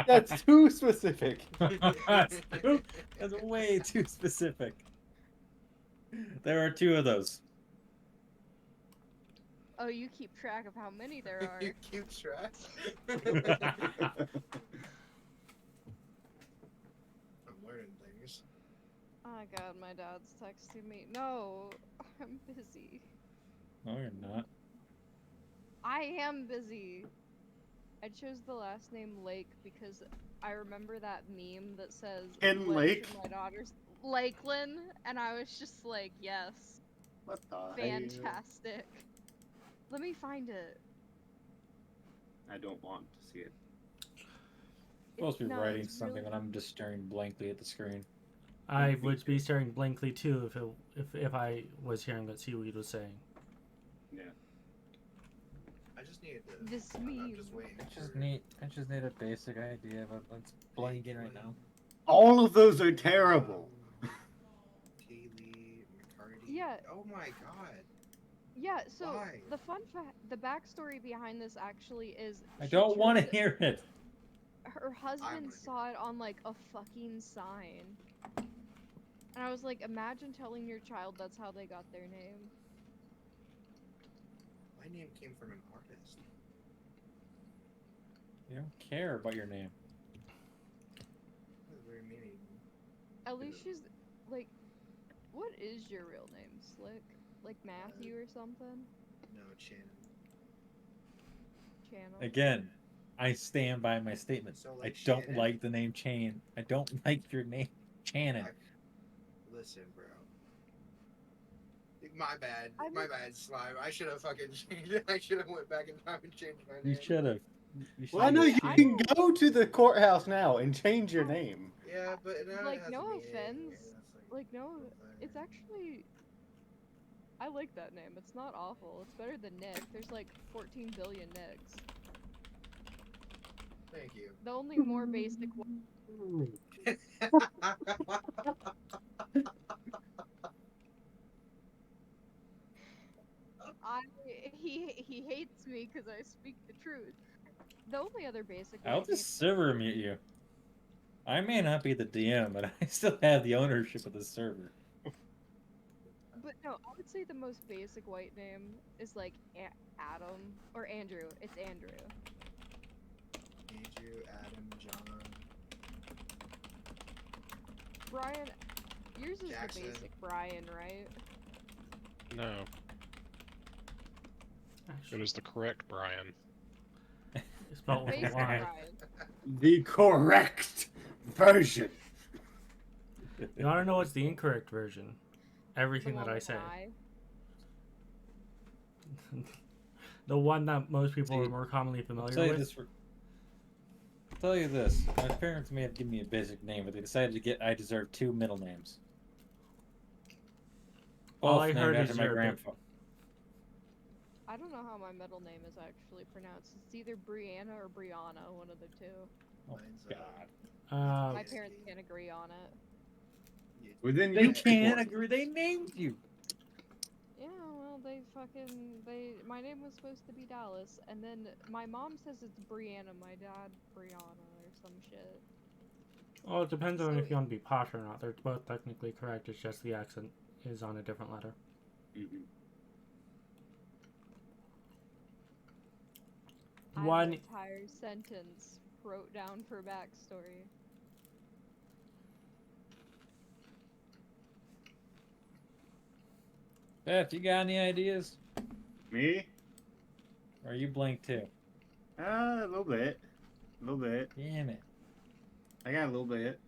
That's too specific. That's way too specific. There are two of those. Oh, you keep track of how many there are. You keep track. I'm learning things. Oh my god, my dad's texting me. No, I'm busy. No, you're not. I am busy. I chose the last name Lake because I remember that meme that says Ken "What Lake? should my daughter's Lakeland, and I was just like, yes, What the hell? fantastic. Let me find it. I don't want to see it. I'm supposed to be No, writing it's something really- when I'm just staring blankly at the screen. I would be staring blankly too if I was hearing what Seaweed was saying. Yeah. I just needed to. This I'm meme. just waiting. I just for- need a basic idea, but it's blanking right now. All of those are terrible. Kaylee, McCarty. Yeah. Oh my god. Yeah, so Why? the backstory behind this actually is I she don't want to chose- hear it. Her husband wanna saw it on like a fucking sign. And I was like, imagine telling your child that's how they got their name. My name came from an artist. You don't care about your name. That's very mean. At least she's like, what is your real name, Slick? Like Matthew or something? No, Shannon. Channel. Again, I stand by my statement. So, I like, don't Shannon? like the name Chan. I don't like your name, Channon. Listen, bro. My bad. I mean- My bad, Slime. I should have fucking changed it. I should have went back in time and changed my name. You should have. Well, I know you I can go to the courthouse now and change your name. Yeah, but now Like, it has no a meaning, offense, and that's like, no, cool it's thing. actually... I like that name. It's not awful. It's better than Nick. There's like 14 billion Nicks. Thank you. The only more basic one... He hates me because I speak the truth. The only other basic I'll white name... just server mute you. I may not be the DM, but I still have the ownership of the server. But no, I would say the most basic white name is like Adam or Andrew. It's Andrew. Andrew, Adam, John. Brian, yours is Jackson. the basic Brian, right? No, it Actually, is the correct Brian. it's spelled with a Basic Y. Brian. The correct version. You want to know what's the incorrect version? Everything The that one I with say. I. The one that most people are See, more commonly I'll familiar tell you with. this. I'll tell you this. My parents may have given me a basic name, but they decided to get. I deserve 2 middle names. All Both I named heard after is my your- grandfather. I don't know how my middle name is actually pronounced. It's either Brianna or Brianna, one of the two. Oh Mine's, God. My Yes, parents Kate. can't agree on it. Within They you can't agree. They named you. Yeah, well, my name was supposed to be Dallas, and then my mom says it's Brianna, my dad Brianna, or some shit. Well, it depends on So if you want to be posh or not. They're both technically correct. It's just the accent is on a different letter. I have One. an entire sentence wrote down for backstory. Beth, you got any ideas? Me? Or are you blank too? A little bit. A little bit. Damn it. I got a little bit.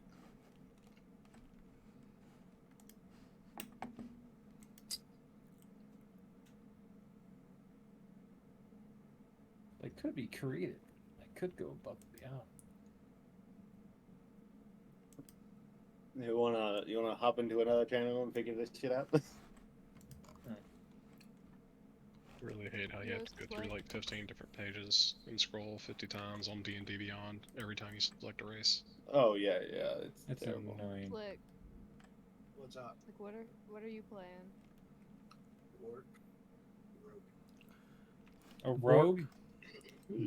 They could be creative. I could go above and beyond. You wanna hop into another channel and figure this shit out? Really hate how you have to go through like 15 different pages and scroll 50 times on D&D Beyond every time you select a race. Oh yeah, it's That's terrible. annoying. Like, What's up? what are you playing? Orc Rogue. A rogue?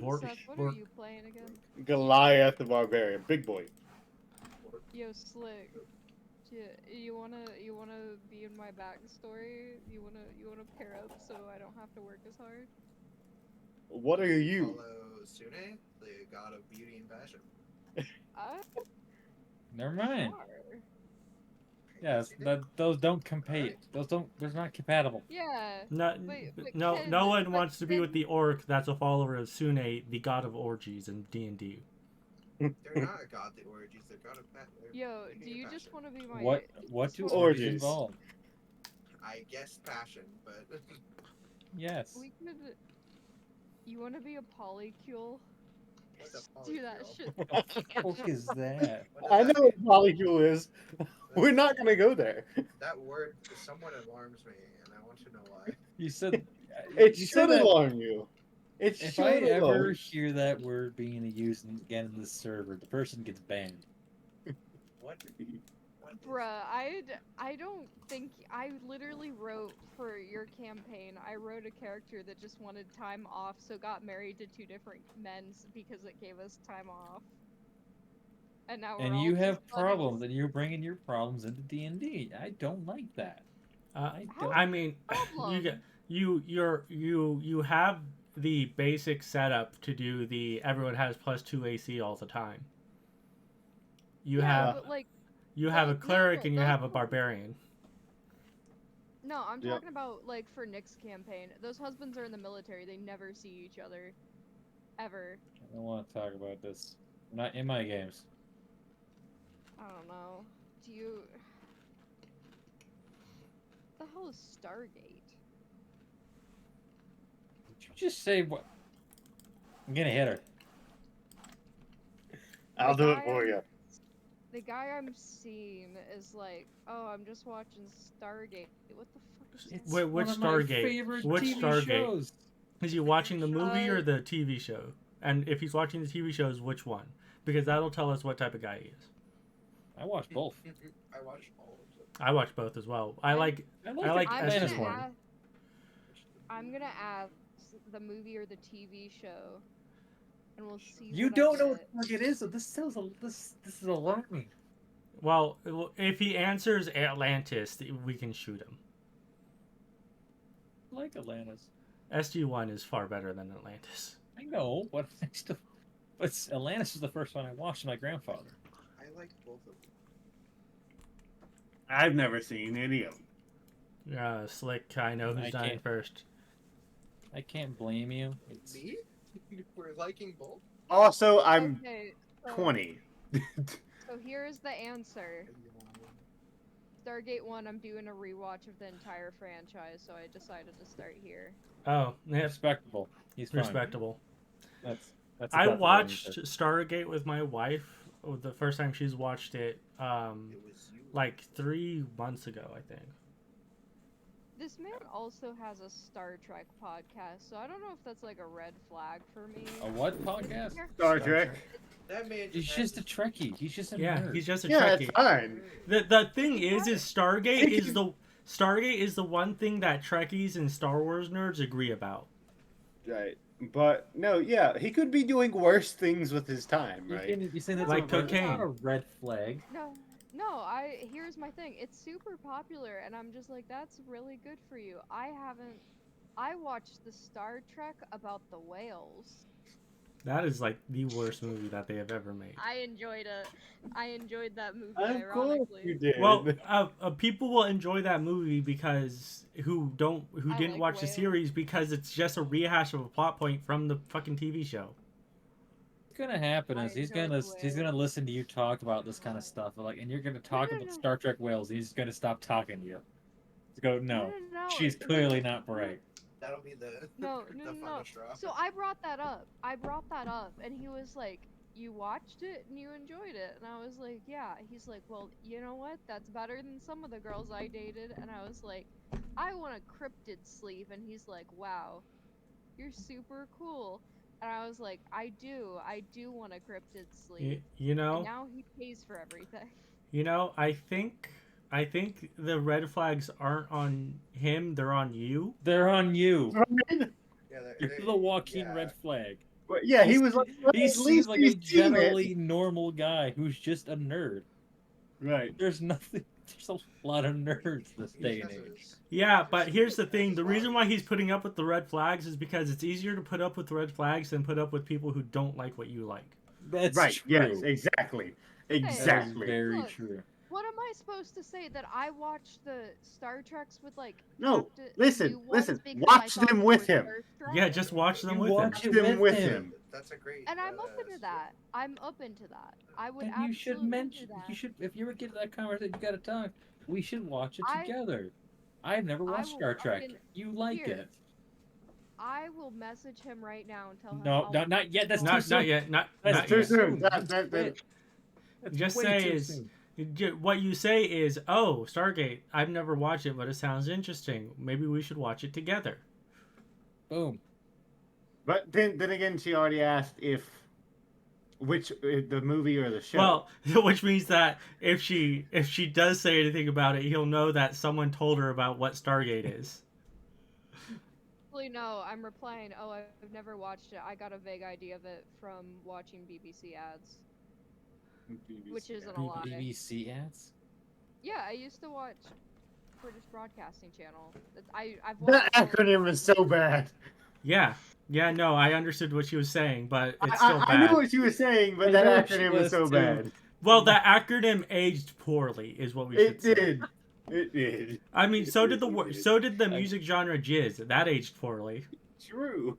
Bork. Seth, what are you playing again? Goliath the Barbarian, big boy. Yo, Slick. You wanna be in my backstory? You wanna pair up so I don't have to work as hard? What are you? Follow Sune, the god of beauty and fashion. Never mind. Sure. Yes, You did? those don't compete. Those not compatible. Yeah. No, But no, Ken- no one but wants to be with Ken- the orc that's a follower of Sune, the god of orgies in D&D. They're not a god the orgies, they're god of Yo, beauty do and you fashion. just want to be my? What just do wanna- Orgies. orgies involve? I guess passion, but Yes. We could. You want to be a polycule? what's a Do that polycule? shit. What the fuck is that? What does I that know what mean? polycule is. We're not gonna go there. That word somewhat alarms me, and I want to know why. You said It you should said that. alarm you. It If should I alarm ever you. hear that word being used again in this server, the person gets banned. What? What is- Bruh, I don't think I literally wrote for your campaign. I wrote a character that just wanted time off, so got married to 2 different men because it gave us time off. And now we're And all you just have buddies. problems, and you're bringing your problems into D&D. I don't like that. How- I mean, Problem. you have the basic setup to do the everyone has +2 AC all the time. You Yeah, have but like you have a no, cleric and you those have a ones- barbarian. No, I'm Yep. talking about like for Nick's campaign. Those husbands are in the military. They never see each other, ever. I don't want to talk about this. I'm not in my games. I don't know. Do you? What the hell is Stargate? Did you just say what? I'm gonna hit her. I'll The do it guy for I'm- you. The guy I'm seeing is like, oh, I'm just watching Stargate. What the fuck is It's Stargate? Wait, which one of my Stargate? favorite Which TV Stargate? shows. Is he watching the movie or Uh, the TV show? And if he's watching the TV shows, which one? Because that'll tell us what type of guy he is. I watch both. I watched all of them. I watch both as well. I like I like I'm Estes gonna, one. ask, I'm gonna ask the movie or the TV show, and we'll see. You what don't I know what get. the fuck it is, so this sounds this is alarming. Well, if he answers Atlantis, we can shoot him. I like Atlantis. SG-1 is far better than Atlantis. I know, but Atlantis was the first one I watched with my grandfather. I liked both of them. I've never seen any of them. Slick, I know who's I dying can't- first. I can't blame you. It's, Me? We're liking both. Also, I'm Okay, so, 20. So here's the answer. Stargate 1, I'm doing a rewatch of the entire franchise, so I decided to start here. Oh, yeah, respectable. He's fine. respectable. That's I about the watched answer. Stargate with my wife the first time she's watched it, It was you. like 3 months ago, I think. This man also has a Star Trek podcast, so I don't know if that's like a red flag for me. A what podcast? Star Trek. That man He's has just a Trekkie. He's just a Yeah, nerd. he's just a Yeah, Trekkie. it's fine. The thing is Stargate is the one thing that Trekkies and Star Wars nerds agree about. Right. But, no, yeah, he could be doing worse things with his time, right? You saying that's Like a red, that's not cocaine. a red flag. No, here's my thing. It's super popular, and I'm just like, that's really good for you. I watched the Star Trek about the whales. That is like the worst movie that they have ever made. I enjoyed it. I enjoyed that movie, Of course ironically. you did. Well, people will enjoy that movie because who I didn't like watch the whales. series because it's just a rehash of a plot point from the fucking TV show. What's gonna happen I is he's enjoyed gonna the he's gonna whales. listen to you talk about this kind of stuff, like, and you're gonna talk no, about no. Star Trek whales. He's gonna stop talking to you. To go, no, No, she's clearly not bright. That'll be the No, the no, no, final no. straw. So I brought that up. And he was like, "You watched it and you enjoyed it," and I was like, "Yeah." He's like, "Well, you know what? That's better than some of the girls I dated," and I was like, "I want a cryptid sleeve," and he's like, "Wow, you're super cool," and I was like, I do want a cryptid sleeve." You know, And now he pays for everything. I think the red flags aren't on him; they're on you. They're on you. Yeah, You're the Joaquin yeah. red flag. But yeah, he was like, He at seems least like a he's seen it. generally normal guy who's just a nerd. Right. There's nothing. There's a lot of nerds this day and age. Yeah, but here's the thing: the reason why he's putting up with the red flags is because it's easier to put up with red flags than put up with people who don't like what you like. That's Right. true. Yes. Exactly. That is Exactly. very Look, true. What am I supposed to say? That I watched the Star Treks with like No, Captain- listen, new ones listen, because watch I thought them they with were him. starstruck? Yeah, just watch them You with him. watch Watch it them with him. him. That's a great. And I'm open to that. I'm open to that. I would And absolutely you should mention. do that. You should, if you ever get to that conversation, you gotta talk. We should watch it I- together. I've never I watched will Star Trek. fucking- You like Here. it? I will message him right now and tell him. No, I'll- not yet. That's too Not soon. yet. Not That's Too yet. soon. That's Just way say too is- soon. What you say is, "Oh, Stargate. I've never watched it, but it sounds interesting. Maybe we should watch it together." Boom. But then again, she already asked if the movie or the show. Well, which means that if she does say anything about it, he'll know that someone told her about what Stargate is. Actually, no. I'm replying. Oh, I've never watched it. I got a vague idea of it from watching BBC ads, which isn't a lie. BBC ads. Yeah, I used to watch British Broadcasting Channel. I've That watched all of acronym is so bad. Yeah. No, I understood what she was saying, but it's I, still I bad. knew what she was saying, but I that know what she acronym was was so too. bad. Well, that acronym aged poorly, is what we should It say. did. It did. I mean, so did the It did. so did the music genre jizz. That aged poorly. True.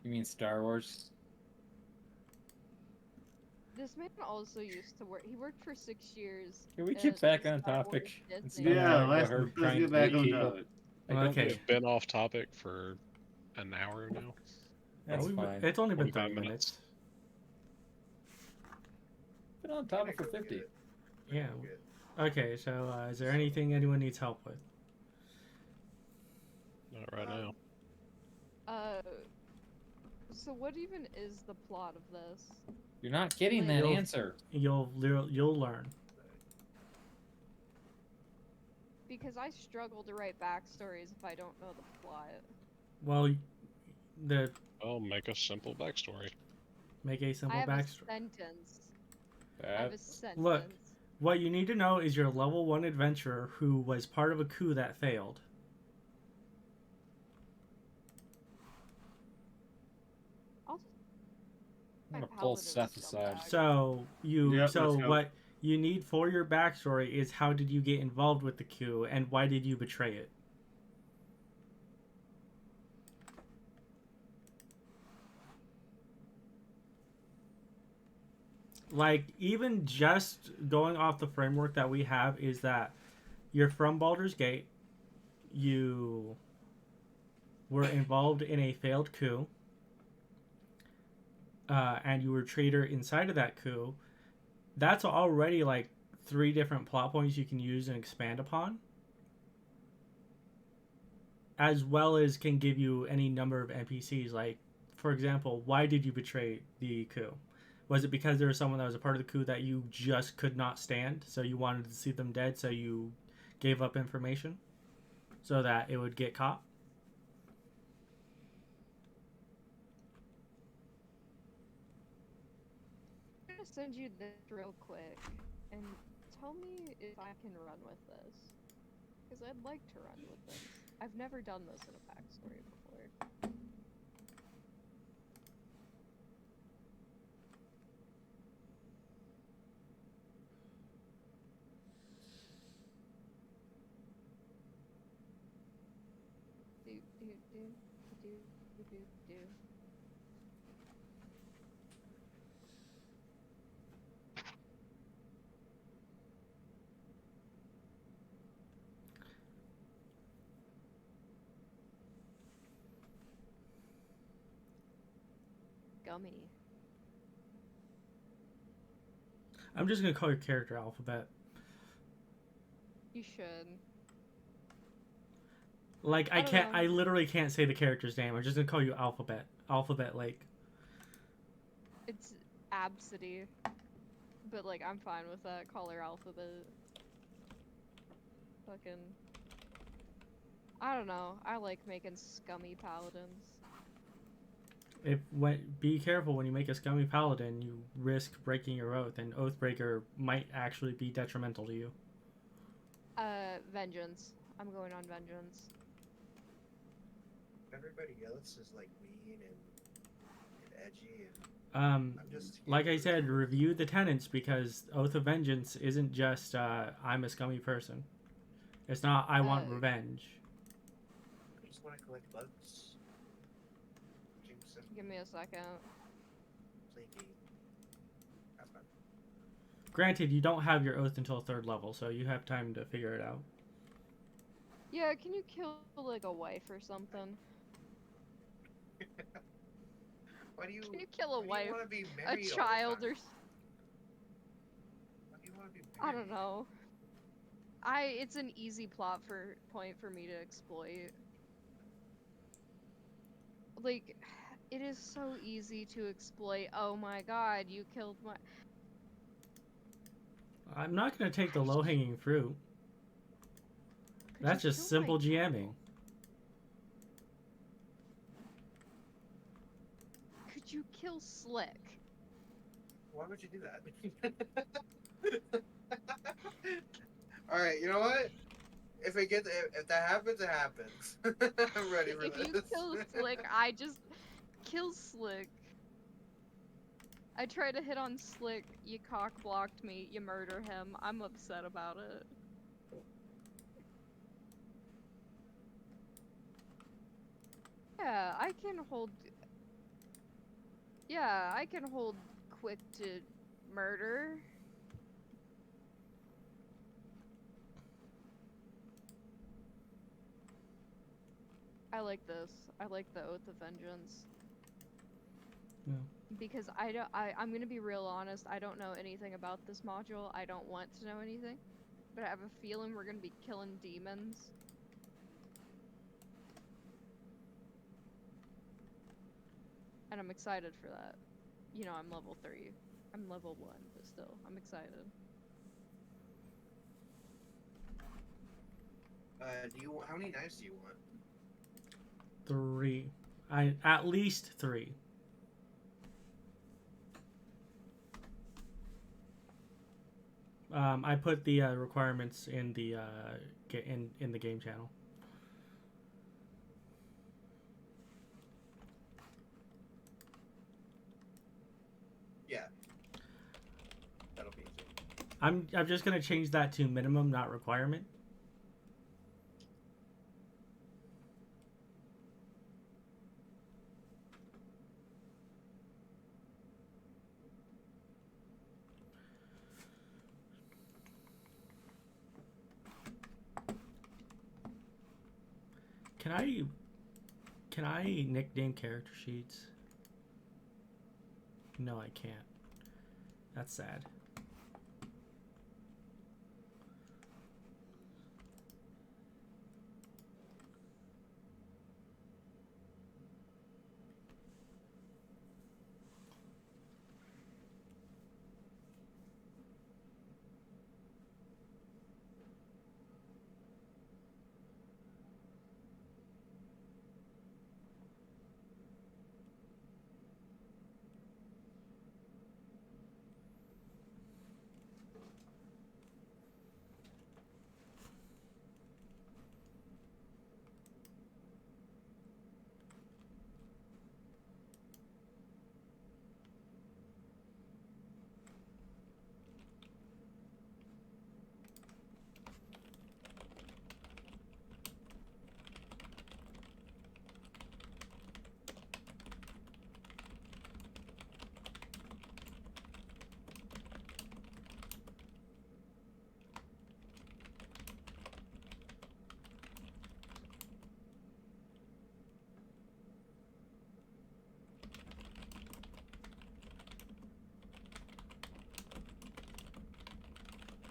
You mean Star Wars? This man also used to work. He worked for 6 years. Can we at get back on Star Wars topic? Disney. Instead of Yeah, talking about let's her get trying to back date on people. topic. I don't Okay. think- We've been off topic for an hour now. That's Well, fine. It's only been 45 30 minutes. minutes. Been on topic for 50. Yeah. Okay, so is there anything anyone needs help with? Not right now. So what even is the plot of this? You're not getting that You'll- answer. You'll learn. Because I struggle to write backstories if I don't know the plot. Well, I'll make a simple backstory. make a simple I have a backstory. sentence. I have a That, sentence. Look. What you need to know is your level 1 adventurer who was part of a coup that failed. I'll just... I'm my gonna pull paladin Seth is aside. scumbag. So Yep, so let's go. what you need for your backstory is how did you get involved with the coup and why did you betray it? Like, even just going off the framework that we have is that you're from Baldur's Gate, you were involved in a failed coup, and you were a traitor inside of that coup. That's already like 3 different plot points you can use and expand upon, as well as can give you any number of NPCs. Like, for example, why did you betray the coup? Was it because there was someone that was a part of the coup that you just could not stand, so you wanted to see them dead, so you gave up information so that it would get caught? I'm gonna send you this real quick and tell me if I can run with this. Because I'd like to run with this. I've never done this in a backstory before. Do, do, do, do, do, do, do. Gummy. I'm just gonna call your character Alphabet. You should. Like, I don't know. I literally can't say the character's name. I'm just gonna call you Alphabet. Alphabet Lake. It's Abcde. But, like, I'm fine with that. Call her Alphabet. Fucking... I don't know. I like making scummy paladins. Be careful when you make a scummy paladin. You risk breaking your oath, and Oathbreaker might actually be detrimental to you. Vengeance. I'm going on vengeance. Everybody else is like mean and edgy, and Um, I'm just like I said, review the tenets, because Oath of Vengeance isn't just I'm a scummy person. It's not I want revenge. I just want to collect bugs. Jinx and Give me a second. play game. Have fun. Granted, you don't have your oath until 3rd level, so you have time to figure it out. Yeah, can you kill, like, a wife or something? Why do you? Can you kill a why do wife? you wanna be A married all the child time? or... Why do you wanna be I married? don't know. It's an easy plot point for me to exploit. Like, it is so easy to exploit. Oh my god, you killed my... I'm not going to take the low-hanging fruit. Could That's you just kill my simple dog? GMing. Could you kill Slick? Why would you do that? All right, you know what? If that happens, it happens. I'm ready for If this. you kill Slick, I just kill Slick. I try to hit on Slick, you cock blocked me, you murder him. I'm upset about it. Yeah, I can hold. Yeah, I can hold quick to murder. I like this. I like the Oath of Vengeance. Yeah. Because I'm gonna be real honest, I don't know anything about this module. I don't want to know anything. But I have a feeling we're gonna be killing demons. And I'm excited for that. You know, I'm level 3. I'm level 1, but still, I'm excited. How many knives do you want? 3. At least 3. I put the requirements in the in the game channel. Yeah. That'll be easy. I'm just gonna change that to minimum, not requirement. Can I nickname character sheets? No, I can't. That's sad.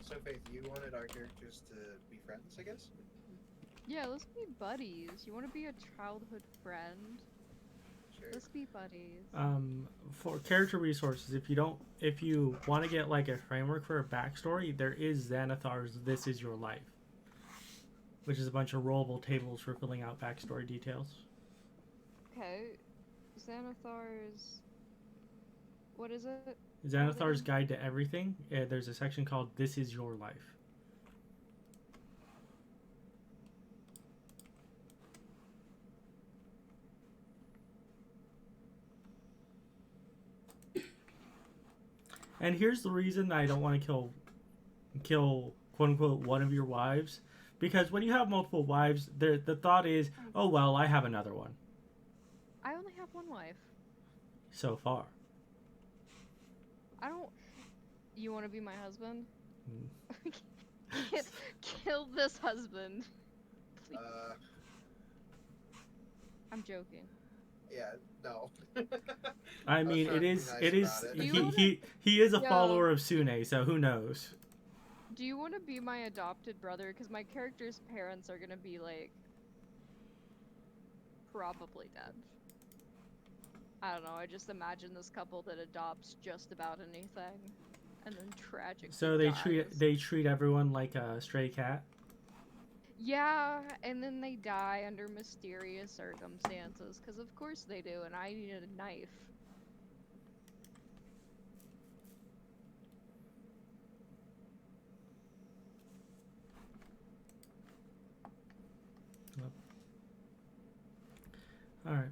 So, Faith, you wanted our characters to be friends, I guess? Yeah, let's be buddies. You want to be a childhood friend? Sure. Let's be buddies. For character resources, if you want to get like a framework for a backstory, there is Xanathar's This Is Your Life, which is a bunch of rollable tables for filling out backstory details. Okay, Xanathar's. What is it? Xanathar's Guide to Everything. There's a section called This Is Your Life. And here's the reason I don't want to kill quote unquote one of your wives, because when you have multiple wives, the thought is, oh well, I have another one. I only have one wife. So far. I don't. You want to be my husband? Mm. Kill this husband. Please. I'm joking. Yeah, no. I mean, trying to be nice about it. He is a Yo. follower of Sune, so who knows? Do you want to be my adopted brother? Because my character's parents are gonna be like probably dead. I don't know. I just imagine this couple that adopts just about anything, and then tragically So they treat everyone like a stray cat. Yeah, and then they die under mysterious circumstances, because of course they do, and I needed a knife. Alright.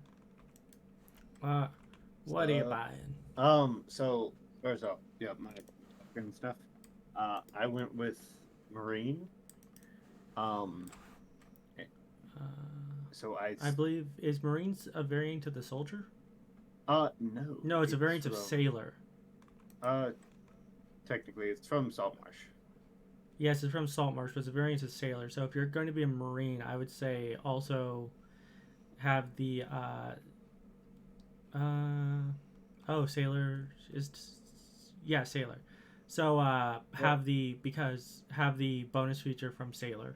What are you buying? So first off, yeah, my and stuff. I went with Marine. So I believe is Marines a variant of the soldier? No. No, it's a variant of from- sailor. Technically, it's from Saltmarsh. Yes, it's from Saltmarsh, but it's a variant of sailor. So if you're going to be a Marine, I would say also have the sailor is sailor. So have the bonus feature from sailor.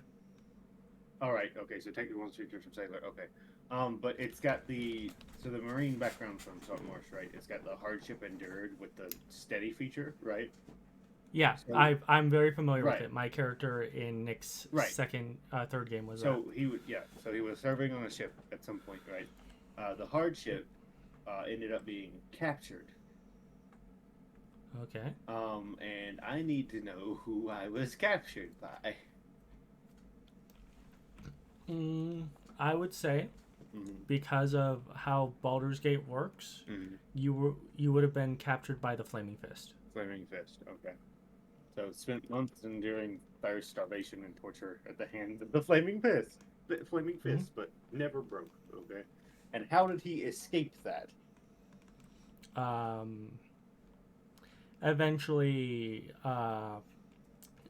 All right. Okay. So technically, one's featured from Sailor. Okay. But it's got the Marine background from Saltmarsh, right? It's got the hardship endured with the steady feature, right? Yeah, So- I'm very familiar Right. with it. My character in Nick's Right. third game was So he was serving on a ship at some point, right? The hardship ended up being captured. okay. And I need to know who I was captured by. I would say Mm-hmm. because of how Baldur's Gate works, Mm-hmm. you would have been captured by the Flaming Fist. Flaming Fist. Okay. So spent months enduring thirst, starvation, and torture at the hands of the Flaming Fist. The Flaming Fist, but never broke. Okay. And how did he escape that?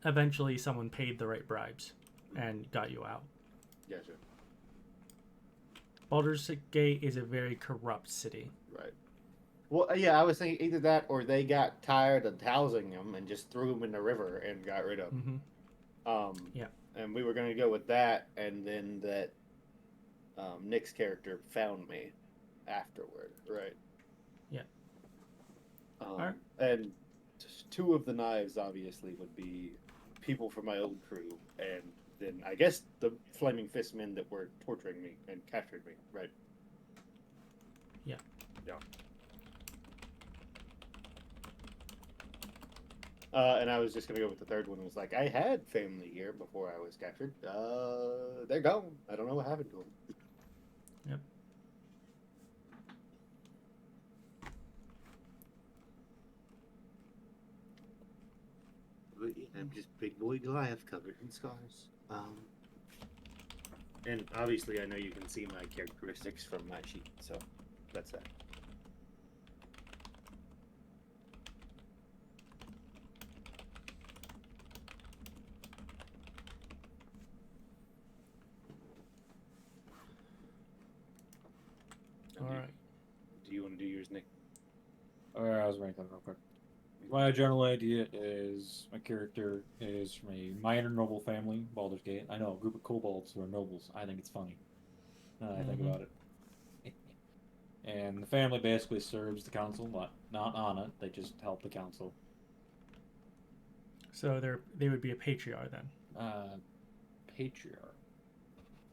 Eventually someone paid the right bribes and got you out. Gotcha. Baldur's Gate is a very corrupt city. Right. Well, yeah, I was thinking either that or they got tired of housing him and just threw him in the river and got rid of him. Yeah. And we were going to go with that, and then that Nick's character found me afterward, right? Yeah. Alright. And two of the knives, obviously, would be people from my old crew, and then I guess the Flaming Fist men that were torturing me and captured me, right? Yeah. Yeah. And I was just gonna go with the third one. It was like, I had family here before I was captured. They're gone. I don't know what happened to them. Yep. But yeah, I'm just big boy Goliath covered in scars. And obviously, I know you can see my characteristics from my sheet, so that's that. All right. Do you want to do yours, Nick? Alright, I was writing that real quick. My general idea is my character is from a minor noble family, Baldur's Gate. I know a group of kobolds who are nobles. I think it's funny. I think about it. And the family basically serves the council, but not on it. They just help the council. So they would be a patriarch then. Patriarch.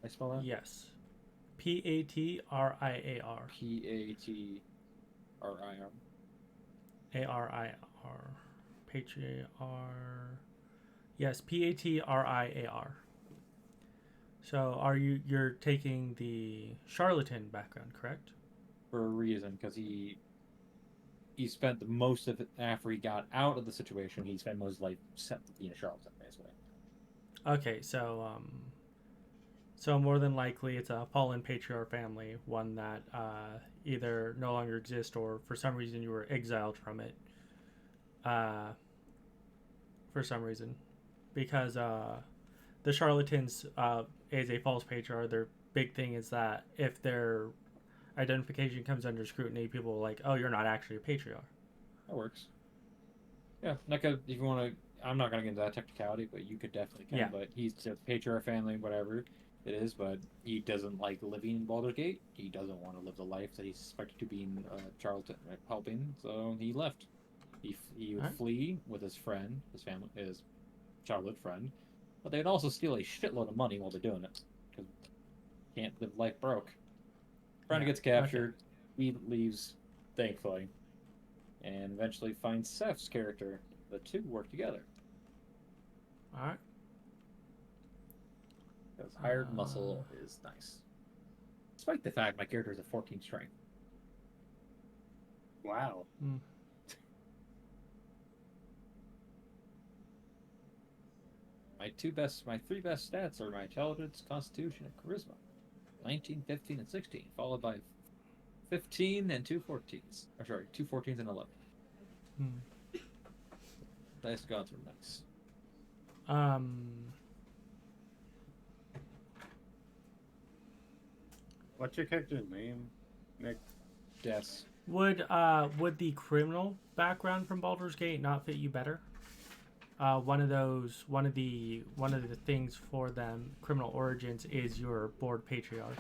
I spell that? Yes. Patriar. Patriar. Patriar. Yes, Patriar. So you're taking the charlatan background, correct? For a reason, because he spent the most of it after he got out of the situation. He spent most of his life being a charlatan, basically. Okay, so more than likely it's a fallen patriarch family, one that either no longer exists or for some reason you were exiled from it. For some reason, because the charlatans is a false patriarch. Their big thing is that if their identification comes under scrutiny, people are like, "Oh, you're not actually a patriarch." That works. Yeah, if you want to, I'm not going to get into that technicality, but you could definitely can. Yeah. But he's a patriarch family, whatever it is, but he doesn't like living in Baldur's Gate. He doesn't want to live the life that he's suspected to be in charlatan helping, so he left. He would flee with his friend, his childhood friend, but they'd also steal a shitload of money while they're doing it, because can't live life broke. Friend gets captured, he leaves, thankfully, and eventually finds Seth's character. The two work together. All right. Because hired muscle is nice. Despite the fact my character is a 14 strength. Wow. My three best stats are my intelligence, constitution, and charisma. 19, 15, and 16, followed by 15 and 2 14s. Or sorry, 2 14s and 11. Nice gone through next. What's your character's name, Nick? Yes. Would the criminal background from Baldur's Gate not fit you better? One of the things for them, criminal origins, is your bored patriarch.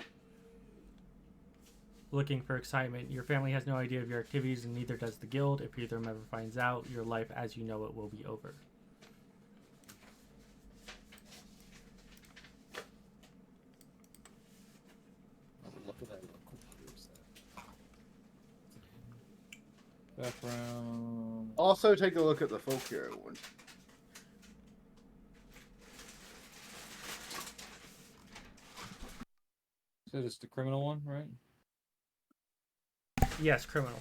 Looking for excitement. Your family has no idea of your activities, and neither does the guild. If either of them ever finds out, your life as you know it will be over. Look at that. Background. Also, take a look at the folk hero one. So it's the criminal one, right? Yes, criminal.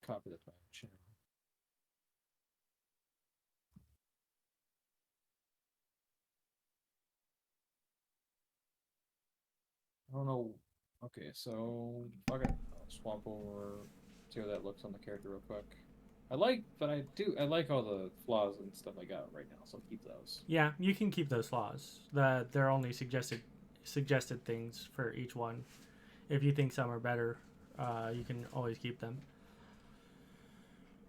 Copy that by channel. I don't know. Okay, so okay, I'll swap over, see how that looks on the character real quick. I like all the flaws and stuff I got right now, so I'll keep those. Yeah, you can keep those flaws. They're only suggested things for each one. If you think some are better, you can always keep them.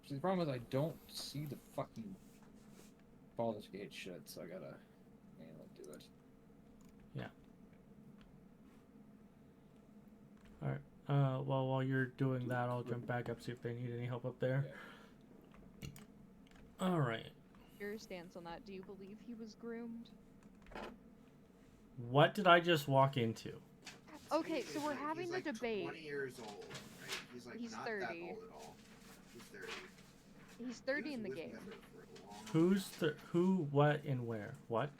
See, the problem is I don't see the fucking Baldur's Gate shit, so I gotta manually do it. Yeah. All right. Well, while you're doing that, I'll jump back up, see if they need any help up there. Yeah. All right. Your stance on that? Do you believe he was groomed? What did I just walk into? Okay, so we're He's having the like debate. 20 years old, right? He's like He's not 30. that old at all. He's 30. He's 30 in the He was game. with them for a long Who's who, what, and where? What?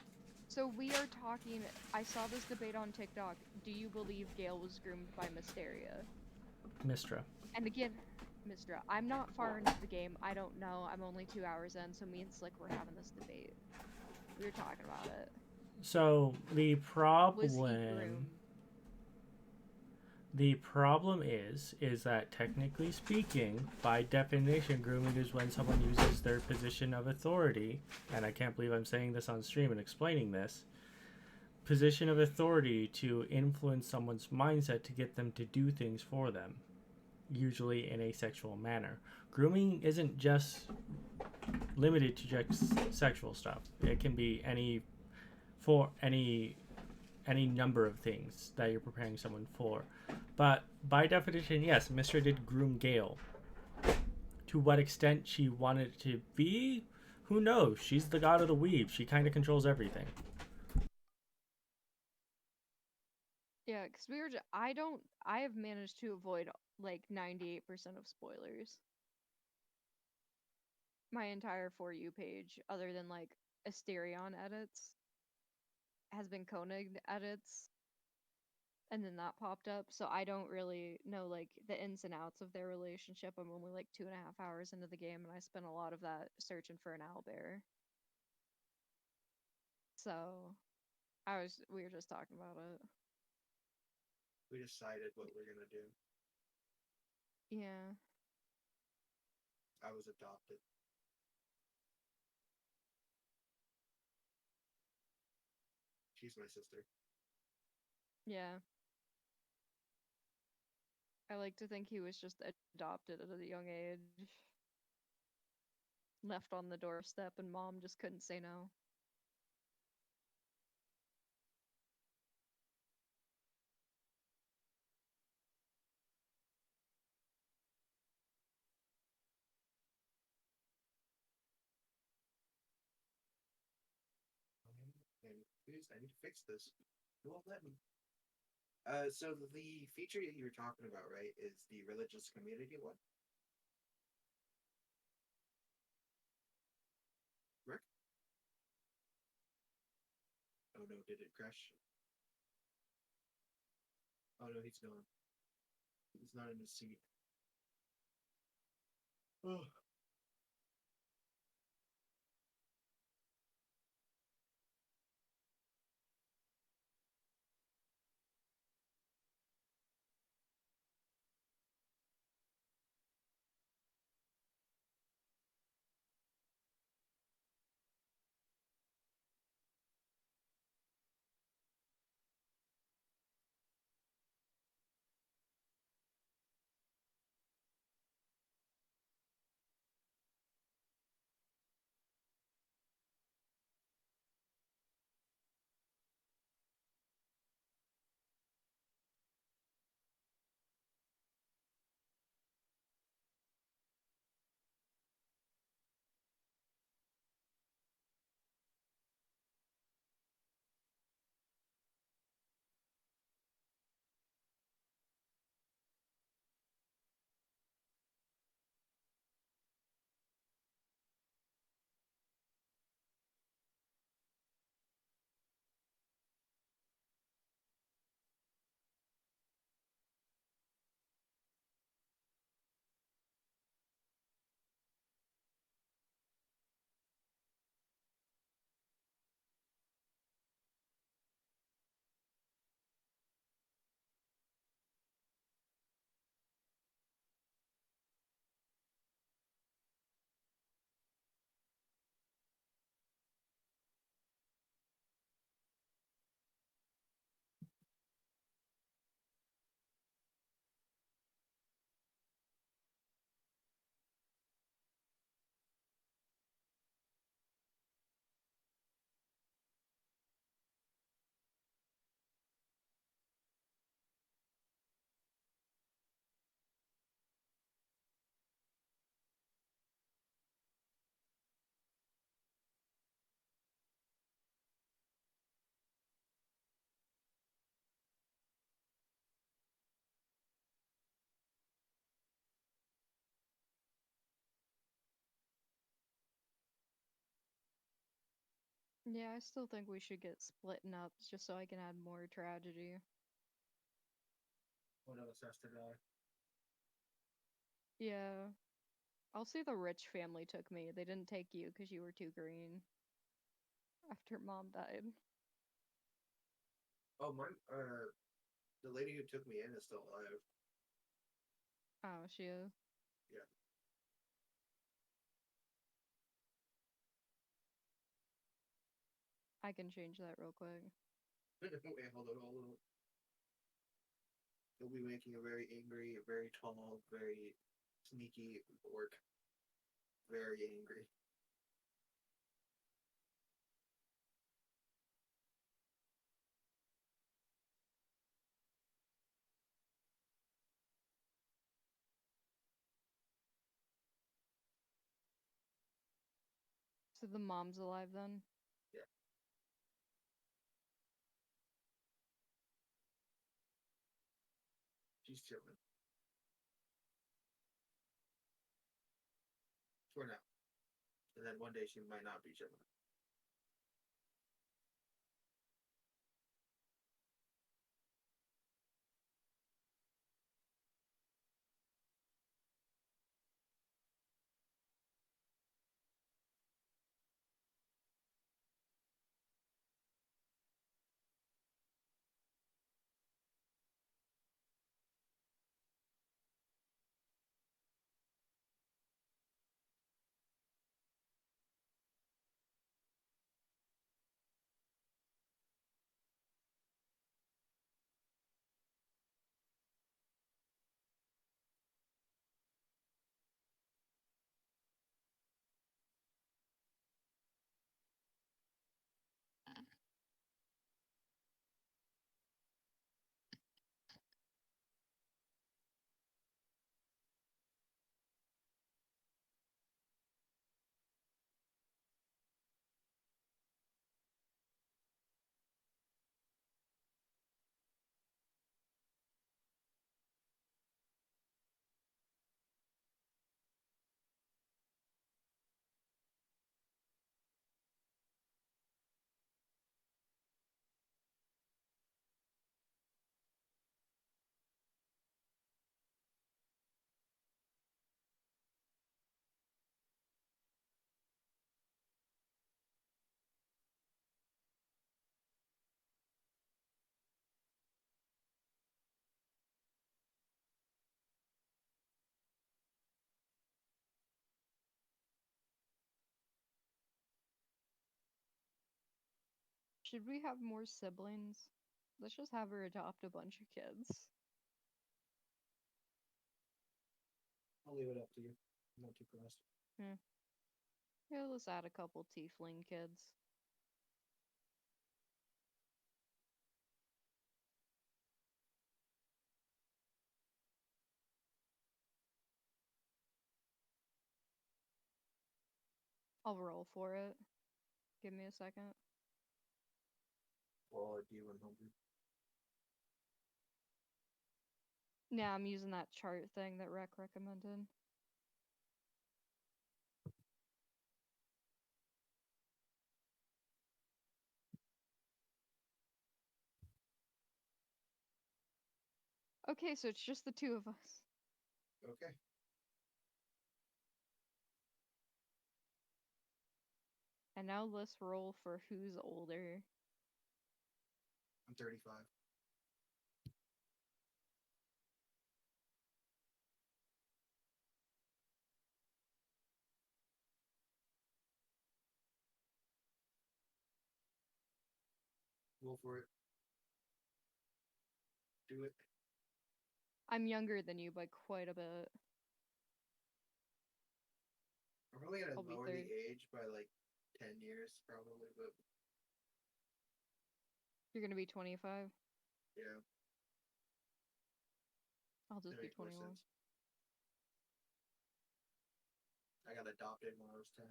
So we are talking. I saw this debate on TikTok. Do you believe Gale was groomed by Mysteria? Mistra. And again, Mistra, I'm not far into the game. I don't know. I'm only 2 hours in, so me and Slick were having this debate. We were talking about it. So the Was he problem groomed? is that technically speaking, by definition, grooming is when someone uses their position of authority, and I can't believe I'm saying this on stream and explaining this, position of authority to influence someone's mindset to get them to do things for them, usually in a sexual manner. Grooming isn't just limited to just sexual stuff. It can be any number of things that you're preparing someone for. But by definition, yes, Mistra did groom Gale. To what extent she wanted it to be, who knows? She's the god of the weave. She kind of controls everything. Yeah, because we were. I have managed to avoid like 98% of spoilers. My entire For You page, other than like Asterion edits, has been Koenig edits, and then that popped up. So I don't really know like the ins and outs of their relationship. I'm only like 2.5 hours into the game, and I spent a lot of that searching for an owlbear. So we were just talking about it. We decided what we're gonna do. Yeah. I was adopted. She's my sister. Yeah. I like to think he was just adopted at a young age. Left on the doorstep and mom just couldn't say no. I need to fix this. It won't let me. So the feature that you were talking about, right, is the religious community one? Rick? Oh no, did it crash? Oh no, he's gone. He's not in his seat. Oh. Yeah, I still think we should get splitting up just so I can add more tragedy. One of us has to die. Yeah. I'll say the rich family took me. They didn't take you because you were too green. After mom died. Oh, the lady who took me in is still alive. Oh, she is? Yeah. I can change that real quick. Wait, hold on. You'll be making a very angry, very tall, very sneaky orc. Very angry. So the mom's alive then? Yeah. She's chilling. For now. And then one day she might not be chilling. Should we have more siblings? Let's just have her adopt a bunch of kids. I'll leave it up to you. I'm not too pressed. Yeah, let's add a couple tiefling kids. I'll roll for it. Give me a second. Well, do you 100? Yeah, I'm using that chart thing that Rec recommended. Okay, so it's just the two of us. Okay. And now let's roll for who's older. I'm 35. Go for it. Do it. I'm younger than you by quite a bit. I'm probably gonna I'll be lower the 30. age by like 10 years, probably, but You're gonna be 25? yeah, I'll just that be makes more 21. sense. I got adopted when I was 10.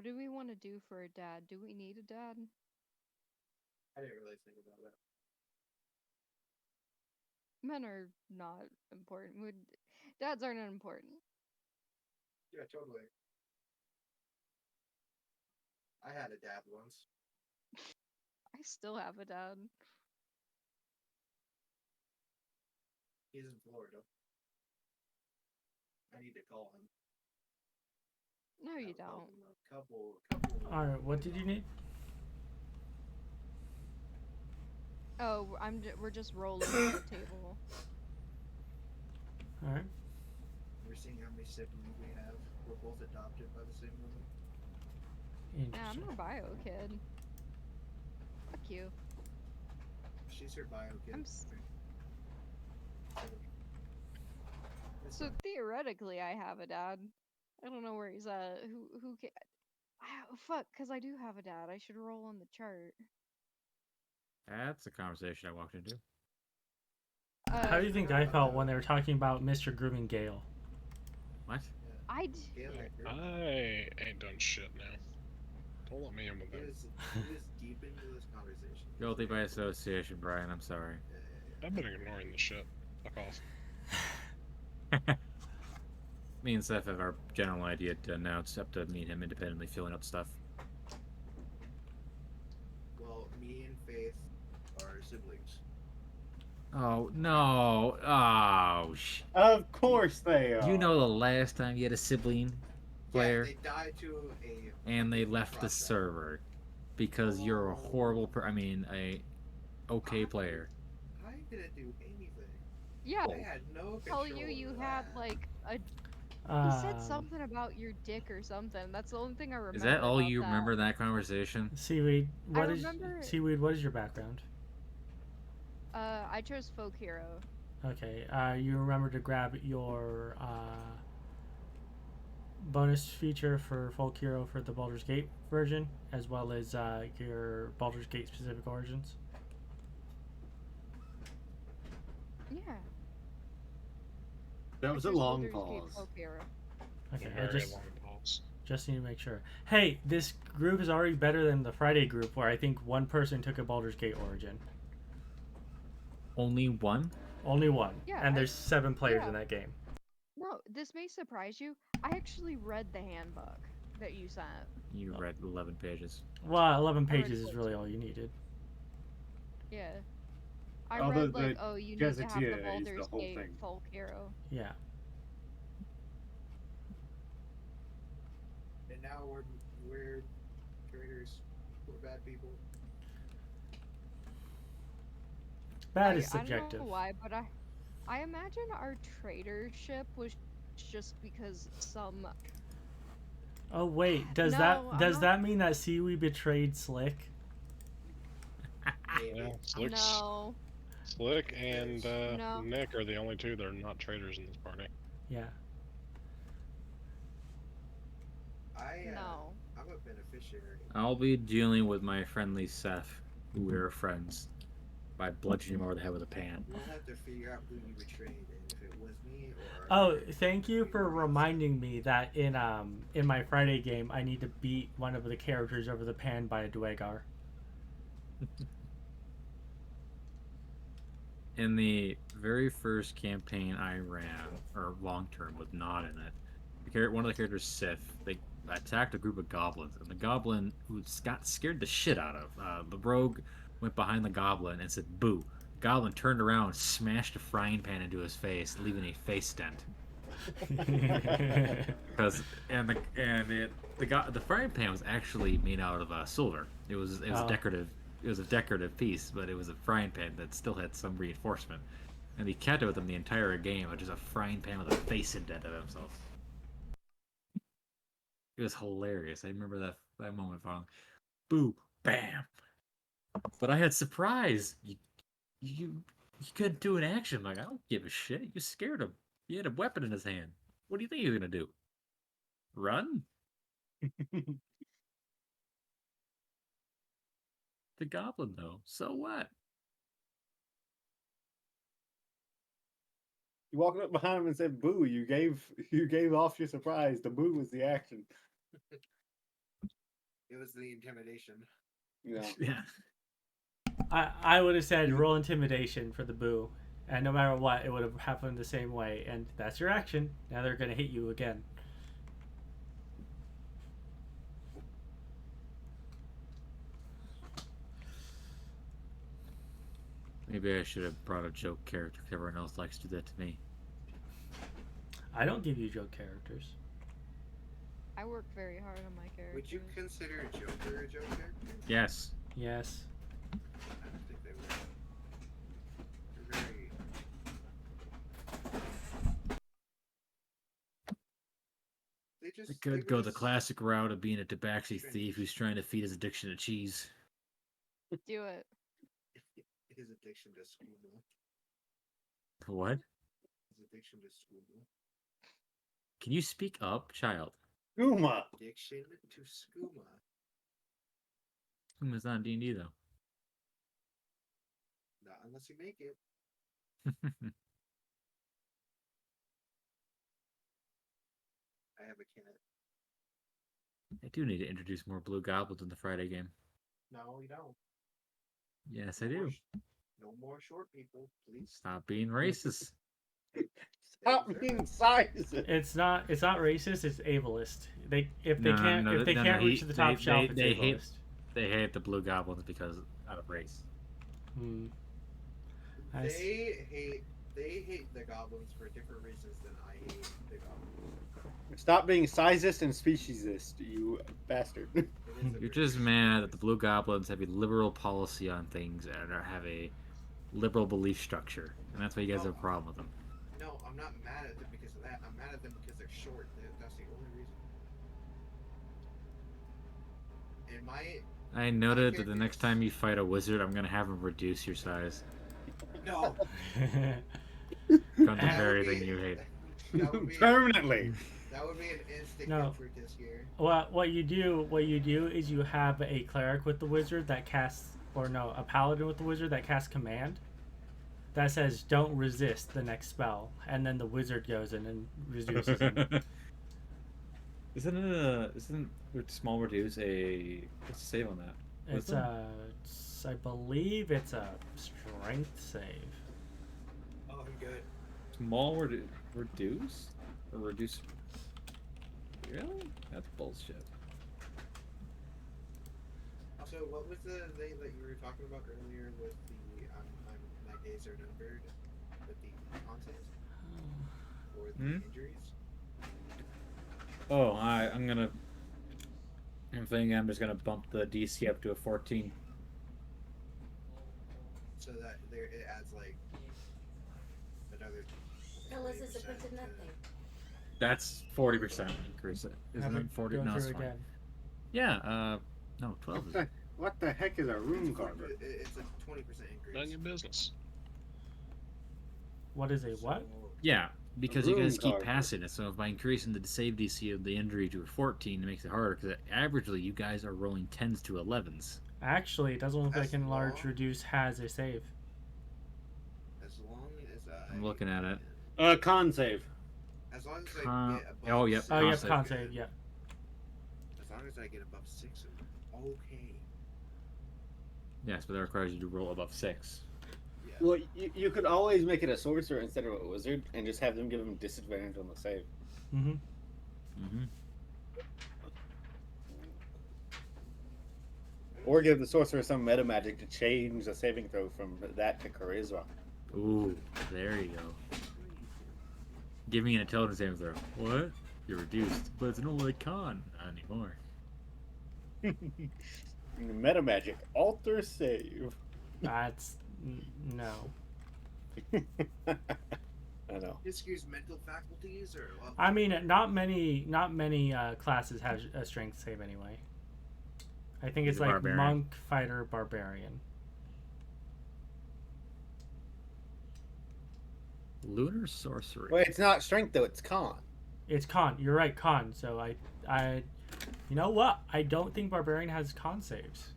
What do we want to do for a dad? Do we need a dad? I didn't really think about that. Men are not important. Dads aren't important. Yeah, totally. I had a dad once. I still have a dad. He's in Florida. I need to call him. No, you Have a don't. Couple. Alright, what did you need? Oh, we're just rolling at the table. Alright. We're seeing how many siblings we have. We're both adopted by the same woman. Yeah, I'm Interesting. a bio kid. Fuck you. She's her bio kid. So theoretically, I have a dad. I don't know where he's at. Who can? Fuck, because I do have a dad. I should roll on the chart. That's a conversation I walked into. How do you think I felt when they were talking about Mr. Grooming Gale? What? I ain't done shit now. Don't let me in with He that. was deep into this conversation. Guilty by association, Brian. I'm sorry. I've been ignoring this shit. Fuck off. Me and Seth have our general idea to announce up to me and him independently filling out stuff. Well, me and Faith are siblings. Oh no! Oh Of course they are. You know the last time you had a sibling player, Yeah, they died to a. and they left the server because you're a horrible. A okay player. I didn't do anything. Yeah. I had no Tell control you over had that. like a. He said something about your dick or something. That's the only thing I remember. Is that all about you that. remember in that conversation? Seaweed, what is remember- Seaweed? What is your background? I chose folk hero. Okay. You remember to grab your bonus feature for folk hero for the Baldur's Gate version, as well as your Baldur's Gate specific origins. Yeah. That was a chose long Baldur's Gate pause. folk hero. Okay. I Very just long pause. just need to make sure. Hey, this group is already better than the Friday group, where I think one person took a Baldur's Gate origin. Only one? Only one. Yeah, And there's 7 players yeah. in that game. No, this may surprise you. I actually read the handbook that you sent. You read 11 pages. Well, 11 I read pages is 14. really all you needed. Yeah. I Although read like, the oh, you need to have the Gazetteer is the Baldur's whole Gate thing. folk hero. Yeah. And now we're traitors. We're bad people. Bad is I don't subjective. know why, but I imagine our traitorship was just because some. Oh wait, does No, I'm not- that mean that Seaweed betrayed Slick? Yeah, Slick's, No. Slick and No. Nick are the only two that are not traitors in this party. Yeah. No. I'm a beneficiary. I'll be dealing with my friendly Seth, who we're friends, by bludgeoning him over the head with a pan. We'll have to figure out who you betrayed and if it was me or. Oh, thank you for reminding me that in my Friday game I need to beat one of the characters over the pan by a Dwegar. In the very first campaign I ran, or long term with not in it, one of the characters, Sith, they attacked a group of goblins, and the goblin who got scared the shit out of, the rogue went behind the goblin and said, "Boo." The goblin turned around and smashed a frying pan into his face, leaving a face dent. Because the frying pan was actually made out of silver. It was decorative. It was a decorative piece, but it was a frying pan that still had some reinforcement. And he kept it with him the entire game, with just a frying pan with a face indent of himself. It was hilarious. I remember that moment fondly. Boo, bam. But I had surprise. You couldn't do an action. I'm like, I don't give a shit. You scared him. He had a weapon in his hand. What do you think he was gonna do? Run? The goblin, though. So what? You walked up behind him and said, "Boo!" You gave off your surprise. The boo was the action. It was the intimidation. Yeah. Yeah. I would have said roll intimidation for the boo, and no matter what, it would have happened the same way. And that's your action. Now they're gonna hit you again. Maybe I should have brought a joke character because everyone else likes to do that to me. I don't give you joke characters. I work very hard on my character. Would you consider Joker a joke character? Yes. Yes. I don't think they would. They're very. They just. I could they go were the just- classic route of being a tabaxi thief who's trying to feed his addiction to cheese. Do it. His addiction to schoolboy. What? His addiction to schoolboy. Can you speak up, child? Guma. Addiction to skooma. It's not D&D though. Not unless you make it. I have a cat. I do need to introduce more blue goblins in the Friday game. No, you don't. Yes, I No more do. No more short people, please. Stop being racist. Stop being sized. It's not racist. It's ableist. If they No, can't no, no, reach he- the top they- shelf, they it's hate- ableist. They hate the blue goblins because out of race. Hmm. They hate the goblins for different reasons than I hate the goblins. Stop being sizist and speciesist, you bastard. It is a You're British just mad that the reason. blue goblins have a liberal policy on things and have a liberal belief structure, and that's why you guys have a problem with them. No, I'm not mad at them because of that. I'm mad at them because they're short. That's the only reason. And I noted that the next time you fight a wizard, I'm gonna have him reduce your size. no. From the That very would be- thing you hate. That would be, Permanently. that would be an instant No. comfort this year. What you do is you have a cleric with the wizard that casts, or no, a paladin with the wizard that casts command. That says don't resist the next spell, and then the wizard goes in and reduces them. Isn't small reduce a what's the save on that? What's It's I believe it's a strength save. Oh, I'm good. Small reduce or reduce? Really? That's bullshit. Also, what was the thing that you were talking about earlier with the my days are numbered with the content or the injuries? Oh, I'm thinking I'm just gonna bump the DC up to a 14. So that there it adds like another. Fellas, it's a 20% bunch of to- nothing. That's 40% increase it. Have Isn't it it 40? go No, it's through fine. again. Yeah, no, 12 is What the heck is a rune carver? It's a 20% increase. None of your business. What is a what? So- Yeah, because you guys rune keep carver. passing it. So by increasing the save DC of the injury to a 14, it makes it harder. Because averagely, you guys are rolling 10s to 11s. Actually, it doesn't look like As enlarge long- reduce has a save. As long as I. I'm looking at it. Con save. As long as Con- I get above. oh, yep, six, Oh, Con yep, save. con save, yep. As long as I get above 6, I'm okay. Yes, but that requires you to roll above 6. Yeah. Well, you could always make it a sorcerer instead of a wizard, and just have them give him disadvantage on the save. Mm-hmm. Mm-hmm. Or give the sorcerer some meta magic to change the saving throw from that to charisma. Ooh, there you go. Give me an intelligence saving throw. What? You're reduced, but it's not like con. Not anymore. Meta magic, alter save. That's no. I know. Just use mental faculties or. Well, I mean, not many classes have a strength save anyway. I think Is it's it like barbarian? monk, fighter, barbarian. Lunar sorcery. Well, it's not strength though; it's con. It's con. You're right, con. So I, you know what? I don't think barbarian has con saves.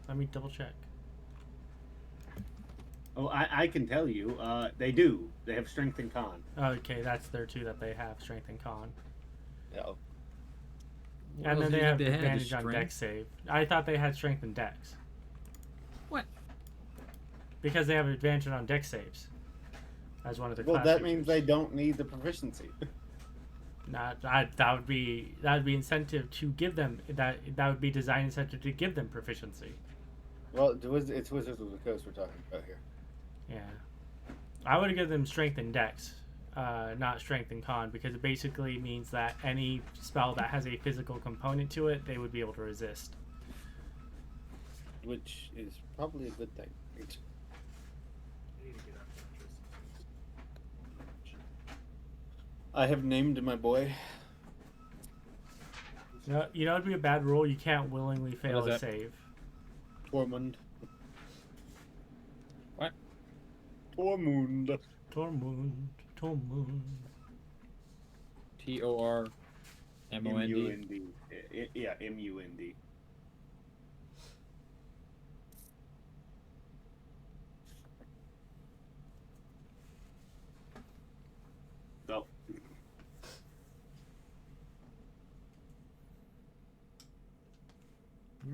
Let me double check. Oh, I can tell you, they do. They have strength and con. Okay, that's there too that they have strength and con. Yeah. What And else then do they you have think had? advantage Just on strength? dex save. I thought they had strength and dex. What? Because they have advantage on dex saves. As one of the Well, class that features. means they don't need the proficiency. That would be incentive to give them that would be design incentive to give them proficiency. Well, it's Wizards of the Coast we're talking about here. Yeah, I would give them strength and dex, not strength and con, because it basically means that any spell that has a physical component to it, they would be able to resist. Which is probably a good thing. I have named my boy. You know, it'd be a bad rule. You can't willingly fail is a that? save. Tormund. What? Tormund. Tormund. Tormund. M-U-N-D. Yeah, M-U-N-D. So,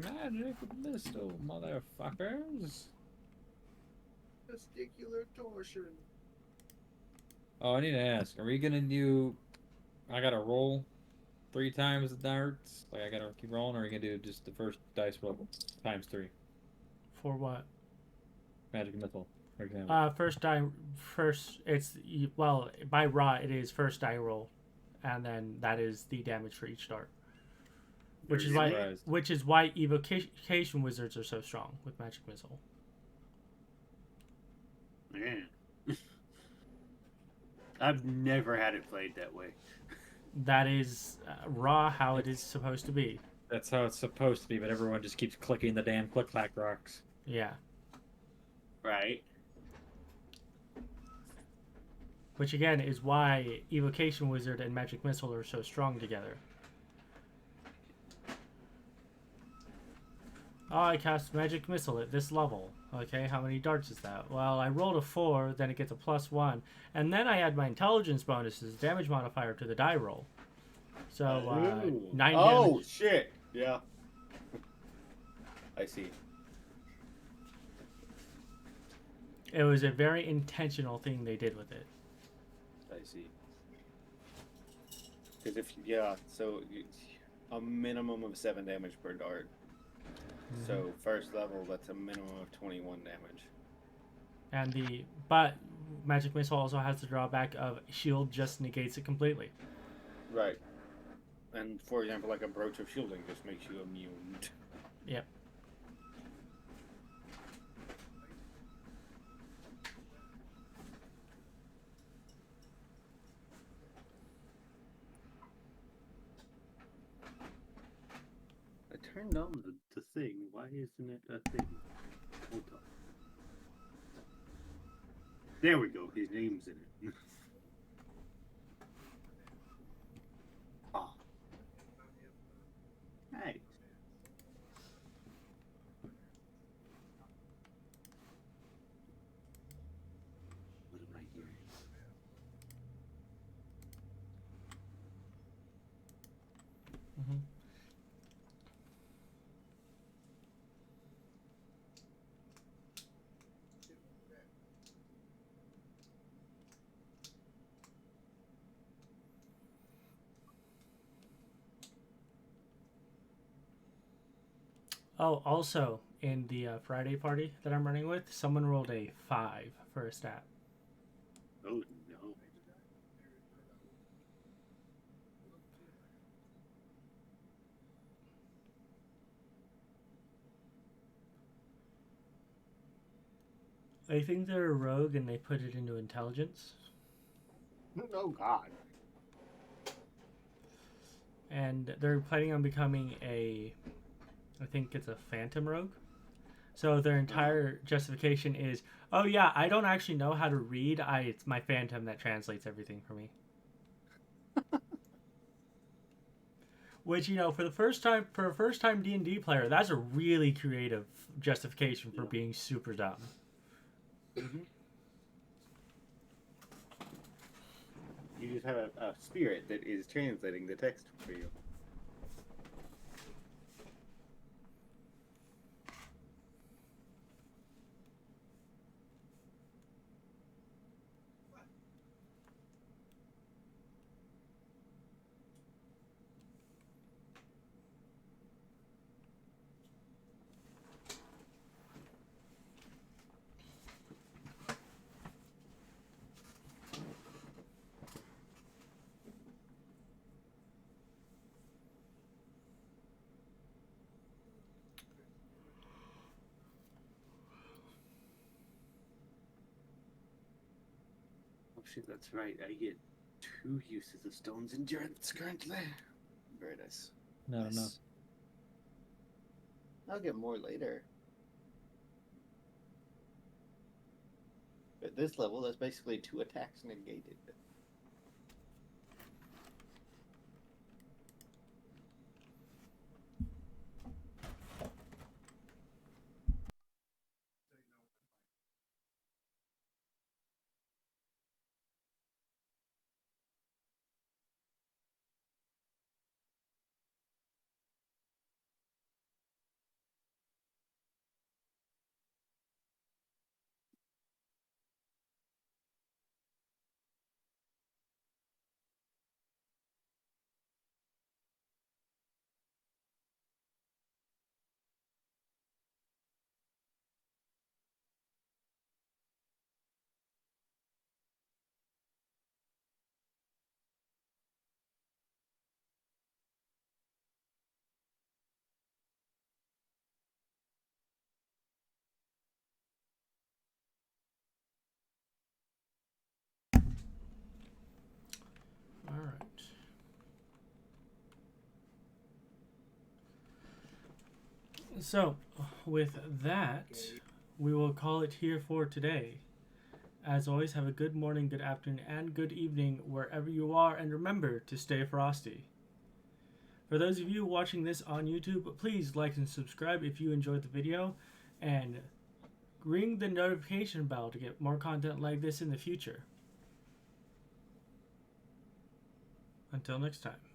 Magic missile, motherfuckers. Testicular torsion. Oh, I need to ask. Are we gonna do? I gotta roll 3 times the darts. Like I gotta keep rolling, or are we gonna do just the first dice roll times 3? For what? Magic missile, for example. Well, by raw it is first die roll, and then that is the damage for each dart. Which is why evocation wizards are so strong with magic missile. man. I've never had it played that way. That is raw how it is supposed to be. That's how it's supposed to be, but everyone just keeps clicking the damn click-clack rocks. Yeah. Right? Which again is why evocation wizard and magic missile are so strong together. Oh, I cast magic missile at this level. Okay, how many darts is that? Well, I rolled a 4, then it gets a +1, and then I add my intelligence bonuses, damage modifier to the die roll. So, 9 Oh, damage. shit. Yeah. I see. It was a very intentional thing they did with it. I see. Because so a minimum of 7 damage per dart. So first level, that's a minimum of 21 damage. But magic missile also has the drawback of shield just negates it completely. Right. And for example, like a brooch of shielding just makes you immune. Yep. I turned on the thing. Why isn't it a thing? Hold on. There we go. His name's in it. Oh. Nice. What am I hearing? Mm-hmm. Oh, also, in the Friday party that I'm running with, someone rolled a 5 for a stat. Oh no. I think they're a rogue and they put it into intelligence. Oh god. And they're planning on becoming I think it's a phantom rogue. So their entire justification is, oh yeah, I don't actually know how to read. It's my phantom that translates everything for me. Which, for a first time D&D player, that's a really creative justification for being super dumb. Mm-hmm. You just have a spirit that is translating the text for you. shit, that's right. I get 2 uses of Stone's Endurance currently. Very nice. No, no. Nice. I'll get more later. At this level, that's basically 2 attacks negated. All right. So, with that, we will call it here for today. As always, have a good morning, good afternoon, and good evening wherever you are, and remember to stay frosty. For those of you watching this on YouTube, please like and subscribe if you enjoyed the video, and ring the notification bell to get more content like this in the future. Until next time.